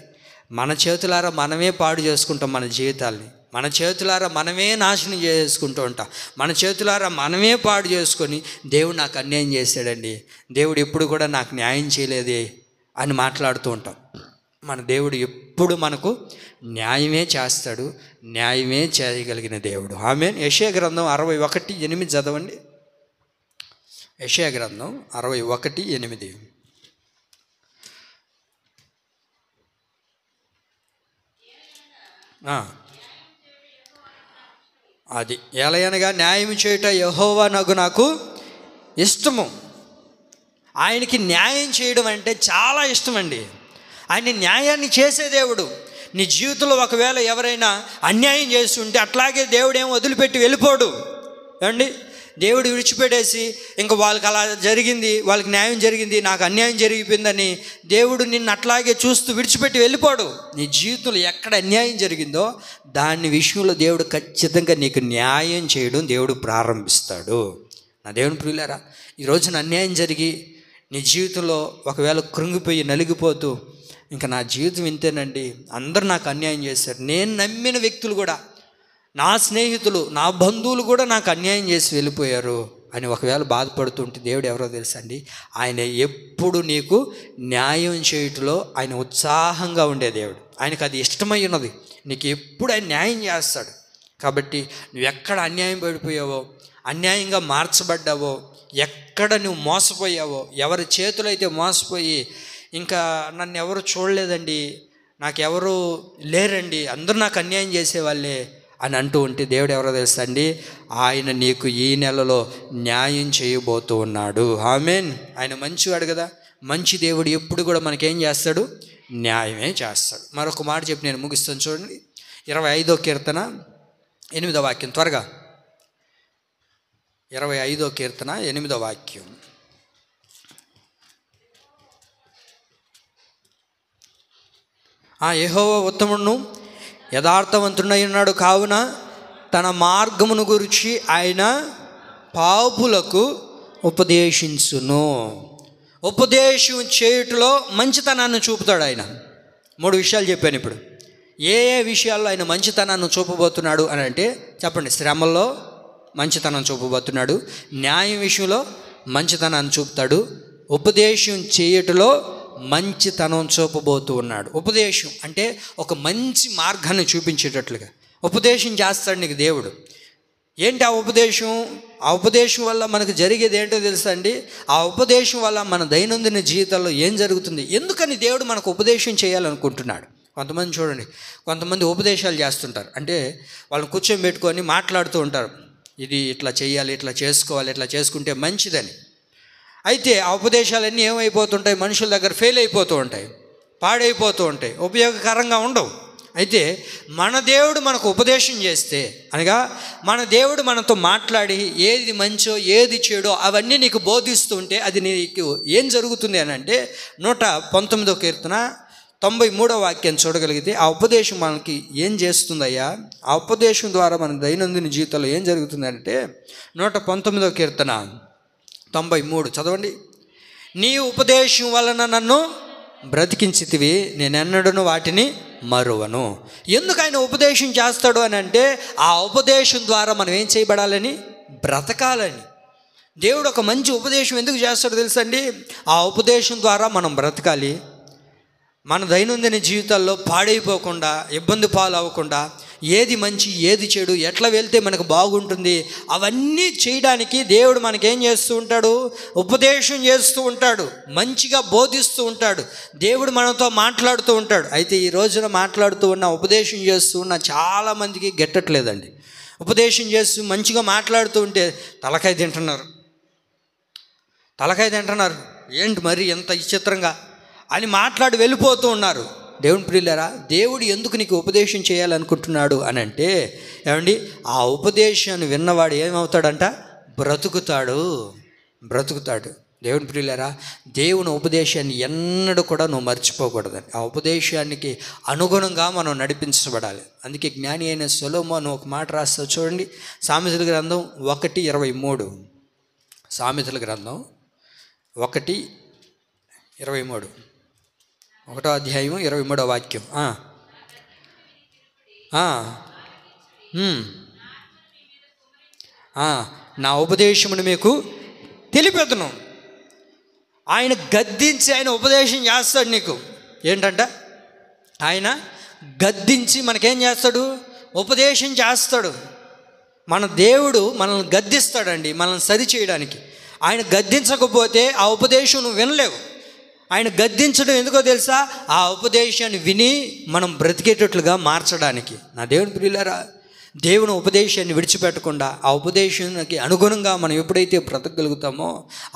A: మన చేతులారా మనమే పాడు చేసుకుంటాం మన జీవితాల్ని, మన చేతులారా మనమే నాశనం చేసుకుంటూ ఉంటాం, మన చేతులారా మనమే పాడు చేసుకొని దేవుడు నాకు అన్యాయం చేశాడండి, దేవుడు ఎప్పుడు కూడా నాకు న్యాయం చేయలేదే అని మాట్లాడుతూ ఉంటాం. మన దేవుడు ఎప్పుడు మనకు న్యాయమే చేస్తాడు, న్యాయమే చేయగలిగిన దేవుడు. ఆమేన్. యెషయా గ్రంథం 61:8 చదవండి. యెషయా గ్రంథం 61:8. అది ఎలయనగా న్యాయం చేయుట యెహోవా నాకు ఇష్టము. ఆయనకి న్యాయం చేయడం అంటే చాలా ఇష్టం అండి. ఆయన న్యాయాన్ని చేసే దేవుడు. నీ జీవితంలో ఒకవేళ ఎవరైనా అన్యాయం చేస్తుంటే అట్లాగే దేవుడు ఏం వదిలిపెట్టి వెళ్ళిపోడు అండి. దేవుడు విడిచిపెట్టేసి ఇంకా వాళ్ళకి అలా జరిగింది, వాళ్ళకి న్యాయం జరిగింది, నాకు అన్యాయం జరిగిపోయిందని దేవుడు నిన్ను అట్లాగే చూస్తూ విడిచిపెట్టి వెళ్ళిపోడు. నీ జీవితంలో ఎక్కడ అన్యాయం జరిగిందో దాని విషయంలో దేవుడు ఖచ్చితంగా నీకు న్యాయం చేయడం దేవుడు ప్రారంభిస్తాడు. నా దేవుని ప్రియులారా, ఈ రోజున అన్యాయం జరిగి నీ జీవితంలో ఒకవేళ కృంగిపోయి నలిగిపోతూ ఇంకా నా జీవితం ఇంతేనండి, అందరూ నాకు అన్యాయం చేశారు, నేను నమ్మిన వ్యక్తులు కూడా, నా స్నేహితులు, నా బంధువులు కూడా నాకు అన్యాయం చేసి వెళ్ళిపోయారు అని ఒకవేళ బాధపడుతుంటే దేవుడు ఎవరో తెలుసా అండి, ఆయన ఎప్పుడు నీకు న్యాయం చేయటంలో ఆయన ఉత్సాహంగా ఉండే దేవుడు. ఆయనకు అది ఇష్టమై ఉన్నది, నీకు ఎప్పుడు ఆయన న్యాయం చేస్తాడు. కాబట్టి నువ్వు ఎక్కడ అన్యాయం పడిపోయావో, అన్యాయంగా మార్చబడ్డావో, ఎక్కడ నువ్వు మోసపోయావో, ఎవరి చేతులు అయితే మోసపోయి ఇంకా నన్ను ఎవరు చూడలేదండి, నాకెవరు లేరండి, అందరూ నాకు అన్యాయం చేసేవాళ్ళే అని అంటూ ఉంటే దేవుడు ఎవరో తెలుసా అండి, ఆయన నీకు ఈ నెలలో న్యాయం చేయబోతూ ఉన్నాడు. ఆమేన్. ఆయన మంచివాడు కదా. మంచి దేవుడు ఎప్పుడు కూడా మనకేం చేస్తాడు? న్యాయమే చేస్తాడు. మరొక మాట చెప్పి నేను ముగిస్తాను చూడండి. 25వ కీర్తన 8వ వాక్యం, త్వరగా 25వ కీర్తన 8వ వాక్యం. యెహోవా ఉత్తముడును యథార్థవంతుడై ఉన్నాడు, కావున తన మార్గమును గురించి ఆయన పాపులకు ఉపదేశించును. ఉపదేశం చేయుటలో మంచితనాన్ని చూపుతాడు ఆయన. 3 విషయాలు చెప్పాను ఇప్పుడు. ఏ ఏ విషయాల్లో ఆయన మంచితనాన్ని చూపబోతున్నాడు అని అంటే చెప్పండి. శ్రమల్లో మంచితనం చూపబోతున్నాడు, న్యాయం విషయంలో మంచితనాన్ని చూపుతాడు, ఉపదేశం చేయుటలో మంచితనం చూపబోతూ ఉన్నాడు. ఉపదేశం అంటే ఒక మంచి మార్గాన్ని చూపించేటట్లుగా ఉపదేశం చేస్తాడు నీకు దేవుడు. ఏంటి ఆ ఉపదేశం? ఆ ఉపదేశం వల్ల మనకు జరిగేది ఏంటో తెలుసా అండి? ఆ ఉపదేశం వల్ల మన దైనందిన జీవితంలో ఏం జరుగుతుంది, ఎందుకని దేవుడు మనకు ఉపదేశం చేయాలనుకుంటున్నాడు. కొంతమంది చూడండి, కొంతమంది ఉపదేశాలు చేస్తుంటారు, అంటే వాళ్ళని కూర్చోబెట్టుకొని మాట్లాడుతూ ఉంటారు, ఇది ఇట్లా చేయాలి, ఇట్లా చేసుకోవాలి, ఇట్లా చేసుకుంటే మంచిదని. అయితే ఆ ఉపదేశాలన్నీ ఏమైపోతుంటాయి? మనుషుల దగ్గర ఫెయిల్ అయిపోతూ ఉంటాయి, పాడైపోతూ ఉంటాయి, ఉపయోగకరంగా ఉండవు. అయితే మన దేవుడు మనకు ఉపదేశం చేస్తే, అనగా మన దేవుడు మనతో మాట్లాడి ఏది మంచో ఏది చెడో అవన్నీ నీకు బోధిస్తూ ఉంటే అది నీకు ఏం జరుగుతుంది అని అంటే 119వ కీర్తన 93వ వాక్యం చూడగలిగితే ఆ ఉపదేశం మనకి ఏం చేస్తుందయ్యా? ఆ ఉపదేశం ద్వారా మన దైనందిన జీవితంలో ఏం జరుగుతుందంటే 119వ కీర్తన 93 చదవండి. నీ ఉపదేశం వలన నన్ను బ్రతికించితివి, నేనెన్నడను వాటిని మరువను. ఎందుకు ఆయన ఉపదేశం చేస్తాడు అని అంటే ఆ ఉపదేశం ద్వారా మనం ఏం చేయబడాలని? బ్రతకాలని. దేవుడు ఒక మంచి ఉపదేశం ఎందుకు చేస్తాడో తెలుసండి? ఆ ఉపదేశం ద్వారా మనం బ్రతకాలి, మన దైనందిన జీవితాల్లో పాడైపోకుండా, ఇబ్బంది పాలు అవ్వకుండా, ఏది మంచి ఏది చెడు, ఎట్లా వెళ్తే మనకు బాగుంటుంది, అవన్నీ చేయడానికి దేవుడు మనకేం చేస్తూ ఉంటాడు? ఉపదేశం చేస్తూ ఉంటాడు, మంచిగా బోధిస్తూ ఉంటాడు, దేవుడు మనతో మాట్లాడుతూ ఉంటాడు. అయితే ఈ రోజున మాట్లాడుతూ ఉన్న, ఉపదేశం చేస్తూ ఉన్న చాలామందికి గెట్టట్లేదండి. ఉపదేశం చేస్తూ మంచిగా మాట్లాడుతూ ఉంటే తలకాయ తింటున్నారు. ఏంటి మరి ఎంత విచిత్రంగా అని మాట్లాడి వెళ్ళిపోతూ ఉన్నారు. దేవుని ప్రియులారా, దేవుడు ఎందుకు నీకు ఉపదేశం చేయాలనుకుంటున్నాడు అని అంటే ఏమండి, ఆ ఉపదేశాన్ని విన్నవాడు ఏమవుతాడంట? బ్రతుకుతాడు. దేవుని ప్రియులారా, దేవుని ఉపదేశాన్ని ఎన్నడూ కూడా నువ్వు మర్చిపోకూడదని, ఆ ఉపదేశానికి అనుగుణంగా మనం నడిపించబడాలి. అందుకే జ్ఞాని అయిన సొలొమోను ఒక మాట రాస్తా చూడండి. సామెతల గ్రంథం 1:23. సామెతల గ్రంథం 1:23, 1వ అధ్యాయం 23వ వాక్యం. నా ఉపదేశమును మీకు తెలిపెదను. ఆయన గద్దించి ఆయన ఉపదేశం చేస్తాడు నీకు. ఏంటంట? ఆయన గద్దించి మనకేం చేస్తాడు? ఉపదేశం చేస్తాడు. మన దేవుడు మనల్ని గద్దిస్తాడండి, మనల్ని సరి చేయడానికి. ఆయన గద్దించకపోతే ఆ ఉపదేశం నువ్వు వినలేవు. ఆయన గద్దించడం ఎందుకో తెలుసా? ఆ ఉపదేశాన్ని విని మనం బ్రతికేటట్లుగా మార్చడానికి. నా దేవుని ప్రియులారా, దేవుని ఉపదేశాన్ని విడిచిపెట్టకుండా ఆ ఉపదేశానికి అనుగుణంగా మనం ఎప్పుడైతే బ్రతకగలుగుతామో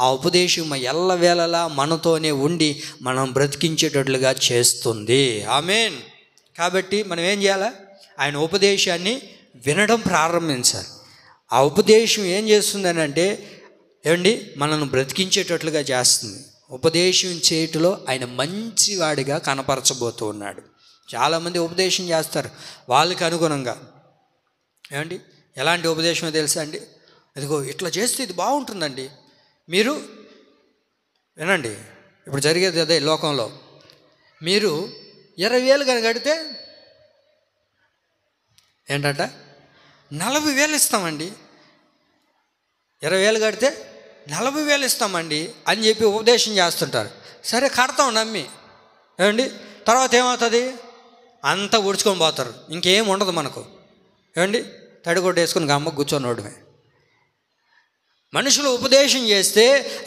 A: ఆ ఉపదేశం ఎల్లవేళలా మనతోనే ఉండి మనం బ్రతికించేటట్లుగా చేస్తుంది. ఆమేన్. కాబట్టి మనం ఏం చేయాలి? ఆయన ఉపదేశాన్ని వినడం ప్రారంభించాలి. ఆ ఉపదేశం ఏం చేస్తుందని అంటే ఏమండి, మనల్ని బ్రతికించేటట్లుగా చేస్తుంది. ఉపదేశం చేయటంలో ఆయన మంచివాడిగా కనపరచబోతూ ఉన్నాడు. చాలామంది ఉపదేశం చేస్తారు వాళ్ళకి అనుగుణంగా. ఏమండి, ఎలాంటి ఉపదేశమో తెలుసా అండి? ఇదిగో ఇట్లా చేస్తే ఇది బాగుంటుందండి, మీరు వినండి. ఇప్పుడు జరిగేది అదే లోకంలో. మీరు 20,000 కనుక కడితే ఏంటంట 40,000 ఇస్తామండి, 20,000 కడితే 40,000 ఇస్తామండి అని చెప్పి ఉపదేశం చేస్తుంటారు. సరే కడతాం నమ్మి, ఏమండి, తర్వాత ఏమవుతుంది? అంతా ఉడుచుకొని పోతారు, ఇంకేం ఉండదు మనకు. ఏమండి, తడిగొడ్డు వేసుకుని గమ్మ కూర్చొని. మనుషులు ఉపదేశం చేస్తే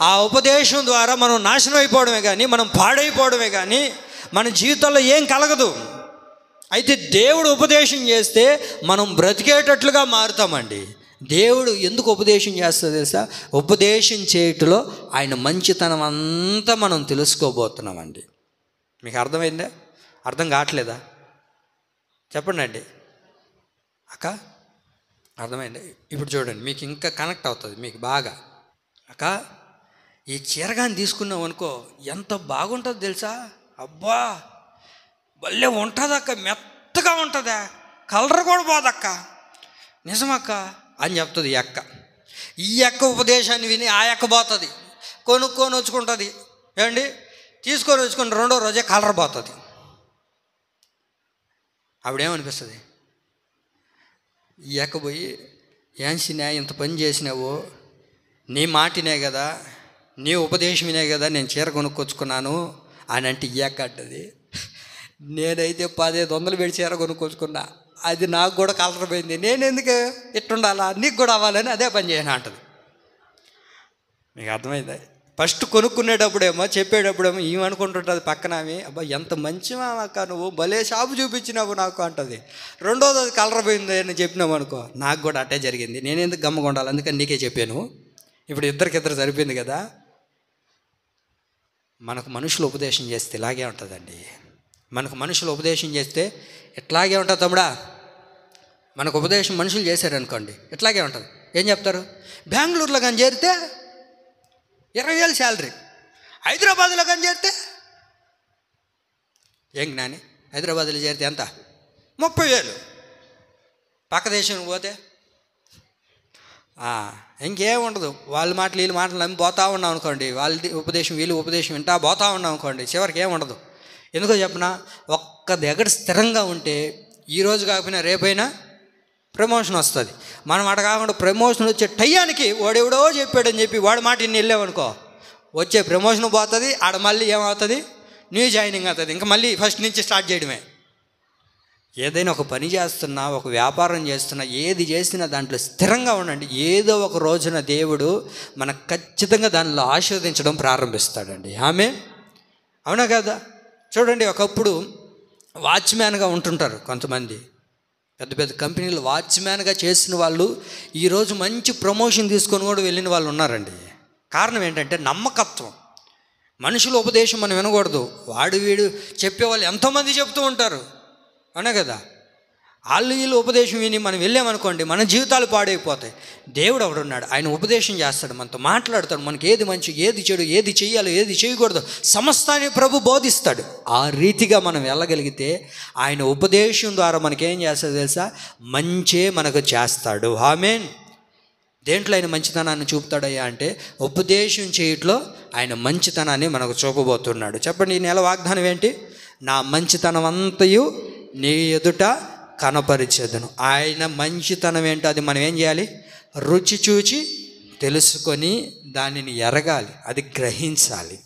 A: ఆ ఉపదేశం ద్వారా మనం నాశనం అయిపోవడమే కానీ, మనం పాడైపోవడమే కానీ మన జీవితంలో ఏం కలగదు. అయితే దేవుడు ఉపదేశం చేస్తే మనం బ్రతికేటట్లుగా మారుతామండి. దేవుడు ఎందుకు ఉపదేశం చేస్తుందో తెలుసా? ఉపదేశం చేయటంలో ఆయన మంచితనం అంతా మనం తెలుసుకోబోతున్నామండి. మీకు అర్థమైందా? అర్థం కావట్లేదా? చెప్పండి అండి. అక్క అర్థమైంది? ఇప్పుడు చూడండి, మీకు ఇంకా కనెక్ట్ అవుతుంది మీకు బాగా. అక్క, ఈ చీరగాని తీసుకున్నాం అనుకో, ఎంత బాగుంటుందో తెలుసా? అబ్బా భలే ఉంటుంది అక్క, మెత్తగా ఉంటుందా, కలర్ కూడా పోదక్క, నిజమక్క అని చెప్తుంది ఈ అక్క. ఈ అక్క ఉపదేశాన్ని విని ఆ అక్క పోతుంది, కొనుక్కొని వచ్చుకుంటుంది. ఏమండి, తీసుకొని వచ్చుకుని 2వ రోజే కలర్ పోతుంది. ఆవిడేమనిపిస్తుంది? ఈ అక్క పోయి, ఏంసినా ఇంత పని చేసినావు, నీ మాటినే కదా, నీ ఉపదేశమినే కదా నేను చీర కొనుక్కొచ్చుకున్నాను అని అంటే ఈ అక్క అంటది, నేనైతే 1500 పెట్టి చీర కొనుక్కొచ్చుకున్నా, అది నాకు కూడా కలర్ పోయింది, నేను ఎందుకు ఇట్టుండాలా, నీకు కూడా అవ్వాలని అదే పని చేయను అంటది. మీకు అర్థమైందా? ఫస్ట్ కొనుక్కునేటప్పుడేమో చెప్పేటప్పుడేమో ఏమనుకుంటుంటుంది పక్కన ఆమె, అబ్బా ఎంత మంచి అక్క నువ్వు, భలే షాపు చూపించినావు నాకు అంటుంది. 2వది అది కలర్ పోయింది అని చెప్పినావు అనుకో, నాకు కూడా అట్టే జరిగింది, నేను ఎందుకు గమ్మగా ఉండాలి, అందుకని నీకే చెప్పాను. ఇప్పుడు ఇద్దరికిద్దరు సరిపోయింది కదా. మనకు మనుషులు ఉపదేశం చేస్తే ఇలాగే ఉంటుందండి. మనకు మనుషులు ఉపదేశం చేస్తే ఇట్లాగే ఉంటుంది తమ్ముడా. మనకు ఉపదేశం మనుషులు చేశారనుకోండి ఇట్లాగే ఉంటుంది. ఏం చెప్తారు? బెంగళూరులో కానీ చేరితే 20,000 శాలరీ, హైదరాబాద్లో కానీ చేరితే ఏం జ్ఞాని, హైదరాబాద్లో చేరితే ఎంత? 30,000. పక్క దేశం పోతే ఇంకేం ఉండదు. వాళ్ళ మాటలు వీళ్ళ మాటలు నమ్మి పోతా ఉన్నాం అనుకోండి, వాళ్ళ ఉపదేశం వీళ్ళు ఉపదేశం వింటా పోతా ఉన్నాం అనుకోండి, చివరికి ఏం ఉండదు. ఎందుకో చెప్పిన, ఒక్క దగ్గర స్థిరంగా ఉంటే ఈరోజు కాకపోయినా రేపైనా ప్రమోషన్ వస్తుంది. మనం అట కాకుండా ప్రమోషన్ వచ్చే టయానికి వాడెవడో చెప్పాడని చెప్పి వాడి మాట ఇన్ని వెళ్ళామనుకో, వచ్చే ప్రమోషన్ పోతుంది, ఆడ మళ్ళీ ఏమవుతుంది? న్యూ జాయినింగ్ అవుతుంది, ఇంకా మళ్ళీ ఫస్ట్ నుంచి స్టార్ట్ చేయడమే. ఏదైనా ఒక పని చేస్తున్నా, ఒక వ్యాపారం చేస్తున్నా, ఏది చేసినా దాంట్లో స్థిరంగా ఉండండి. ఏదో ఒక రోజున దేవుడు మనకు ఖచ్చితంగా దానిలో ఆశీర్వదించడం ప్రారంభిస్తాడండి. ఆమె అవునా కదా? చూడండి, ఒకప్పుడు వాచ్మ్యాన్గా ఉంటుంటారు కొంతమంది, పెద్ద పెద్ద కంపెనీలు వాచ్మ్యాన్గా చేసిన వాళ్ళు ఈరోజు మంచి ప్రమోషన్ తీసుకొని కూడా వెళ్ళిన వాళ్ళు ఉన్నారండి. కారణం ఏంటంటే నమ్మకత్వం. మనుషుల ఉపదేశం మనం వినకూడదు. వాడు వీడు చెప్పేవాళ్ళు ఎంతోమంది చెప్తూ ఉంటారు, అవునా కదా? వాళ్ళు వీళ్ళు ఉపదేశం విని మనం వెళ్ళామనుకోండి, మన జీవితాలు పాడైపోతాయి. దేవుడు ఒకడున్నాడు, ఆయన ఉపదేశం చేస్తాడు, మనతో మాట్లాడతాడు, మనకి ఏది మంచి ఏది చెడు, ఏది చేయాలో ఏది చేయకూడదు సమస్తాన్ని ప్రభు బోధిస్తాడు. ఆ రీతిగా మనం వెళ్ళగలిగితే ఆయన ఉపదేశం ద్వారా మనకేం చేస్తాడో తెలుసా? మంచే మనకు చేస్తాడు. ఆమేన్. దేంట్లో ఆయన మంచితనాన్ని చూపుతాడయ్యా అంటే ఉపదేశం చేయట్లో ఆయన మంచితనాన్ని మనకు చూపబోతున్నాడు. చెప్పండి, ఈ నెల వాగ్దానం ఏంటి? నా మంచితనం అంతయు నీ ఎదుట కనపరిచేదను. ఆయన మంచితనం ఏంటో అది మనం ఏం చేయాలి? రుచి చూచి తెలుసుకొని దానిని ఎరగాలి, అది గ్రహించాలి.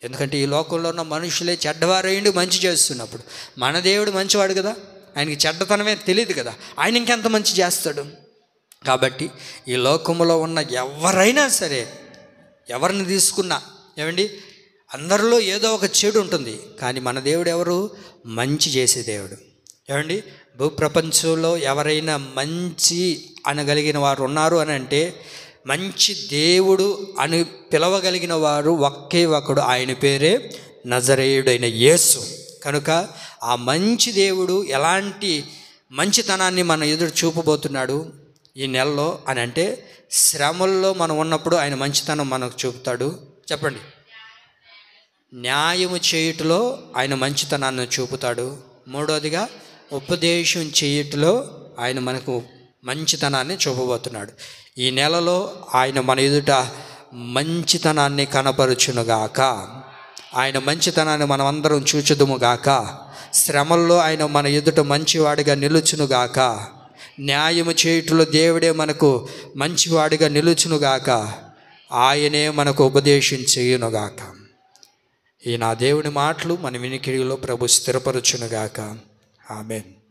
A: ఎందుకంటే ఈ లోకంలో ఉన్న మనుషులే చెడ్డవారయ్యండి మంచి చేస్తున్నప్పుడు, మన దేవుడు మంచివాడు కదా, ఆయనకి చెడ్డతనమే తెలియదు కదా, ఆయన ఇంకెంత మంచి చేస్తాడు. కాబట్టి ఈ లోకంలో ఉన్న ఎవరైనా సరే, ఎవరిని తీసుకున్నా ఏమండి, అందరిలో ఏదో ఒక చెడు ఉంటుంది, కానీ మన దేవుడు ఎవరు? మంచి చేసే దేవుడు. ఏమండి, భూప్రపంచంలో ఎవరైనా మంచి అనగలిగిన వారు ఉన్నారు అని అంటే, మంచి దేవుడు అని పిలవగలిగిన వారు ఒకే ఒకడు, ఆయన పేరే నజరేయుడైన యేసు. కనుక ఆ మంచి దేవుడు ఎలాంటి మంచితనాన్ని మన ఎదురు చూపబోతున్నాడు? ఈ నెలలో అని అంటే శ్రమల్లో మనం ఉన్నప్పుడు ఆయన మంచితనం మనకు చూపుతాడు. చెప్పండి. న్యాయము చేయుటలో ఆయన మంచితనాన్ని చూపుతాడు. మూడోదిగా ఉపదేశం చేయుటలో ఆయన మనకు మంచితనాన్ని చూపబోతున్నాడు. ఈ నెలలో ఆయన మన ఎదుట మంచితనాన్ని కనపరుచునుగాక. ఆయన మంచితనాన్ని మనం అందరం చూచుదుముగాక. శ్రమల్లో ఆయన మన ఎదుట మంచివాడిగా నిలుచునుగాక. న్యాయము చేయుటలో దేవుడే మనకు మంచివాడిగా నిలుచునుగాక. ఆయనే మనకు ఉపదేశం చేయునుగాక. ఈ నా దేవుని మాటలు మన వినికిడిలో ప్రభు స్థిరపరచునుగాక. ఆమేన్.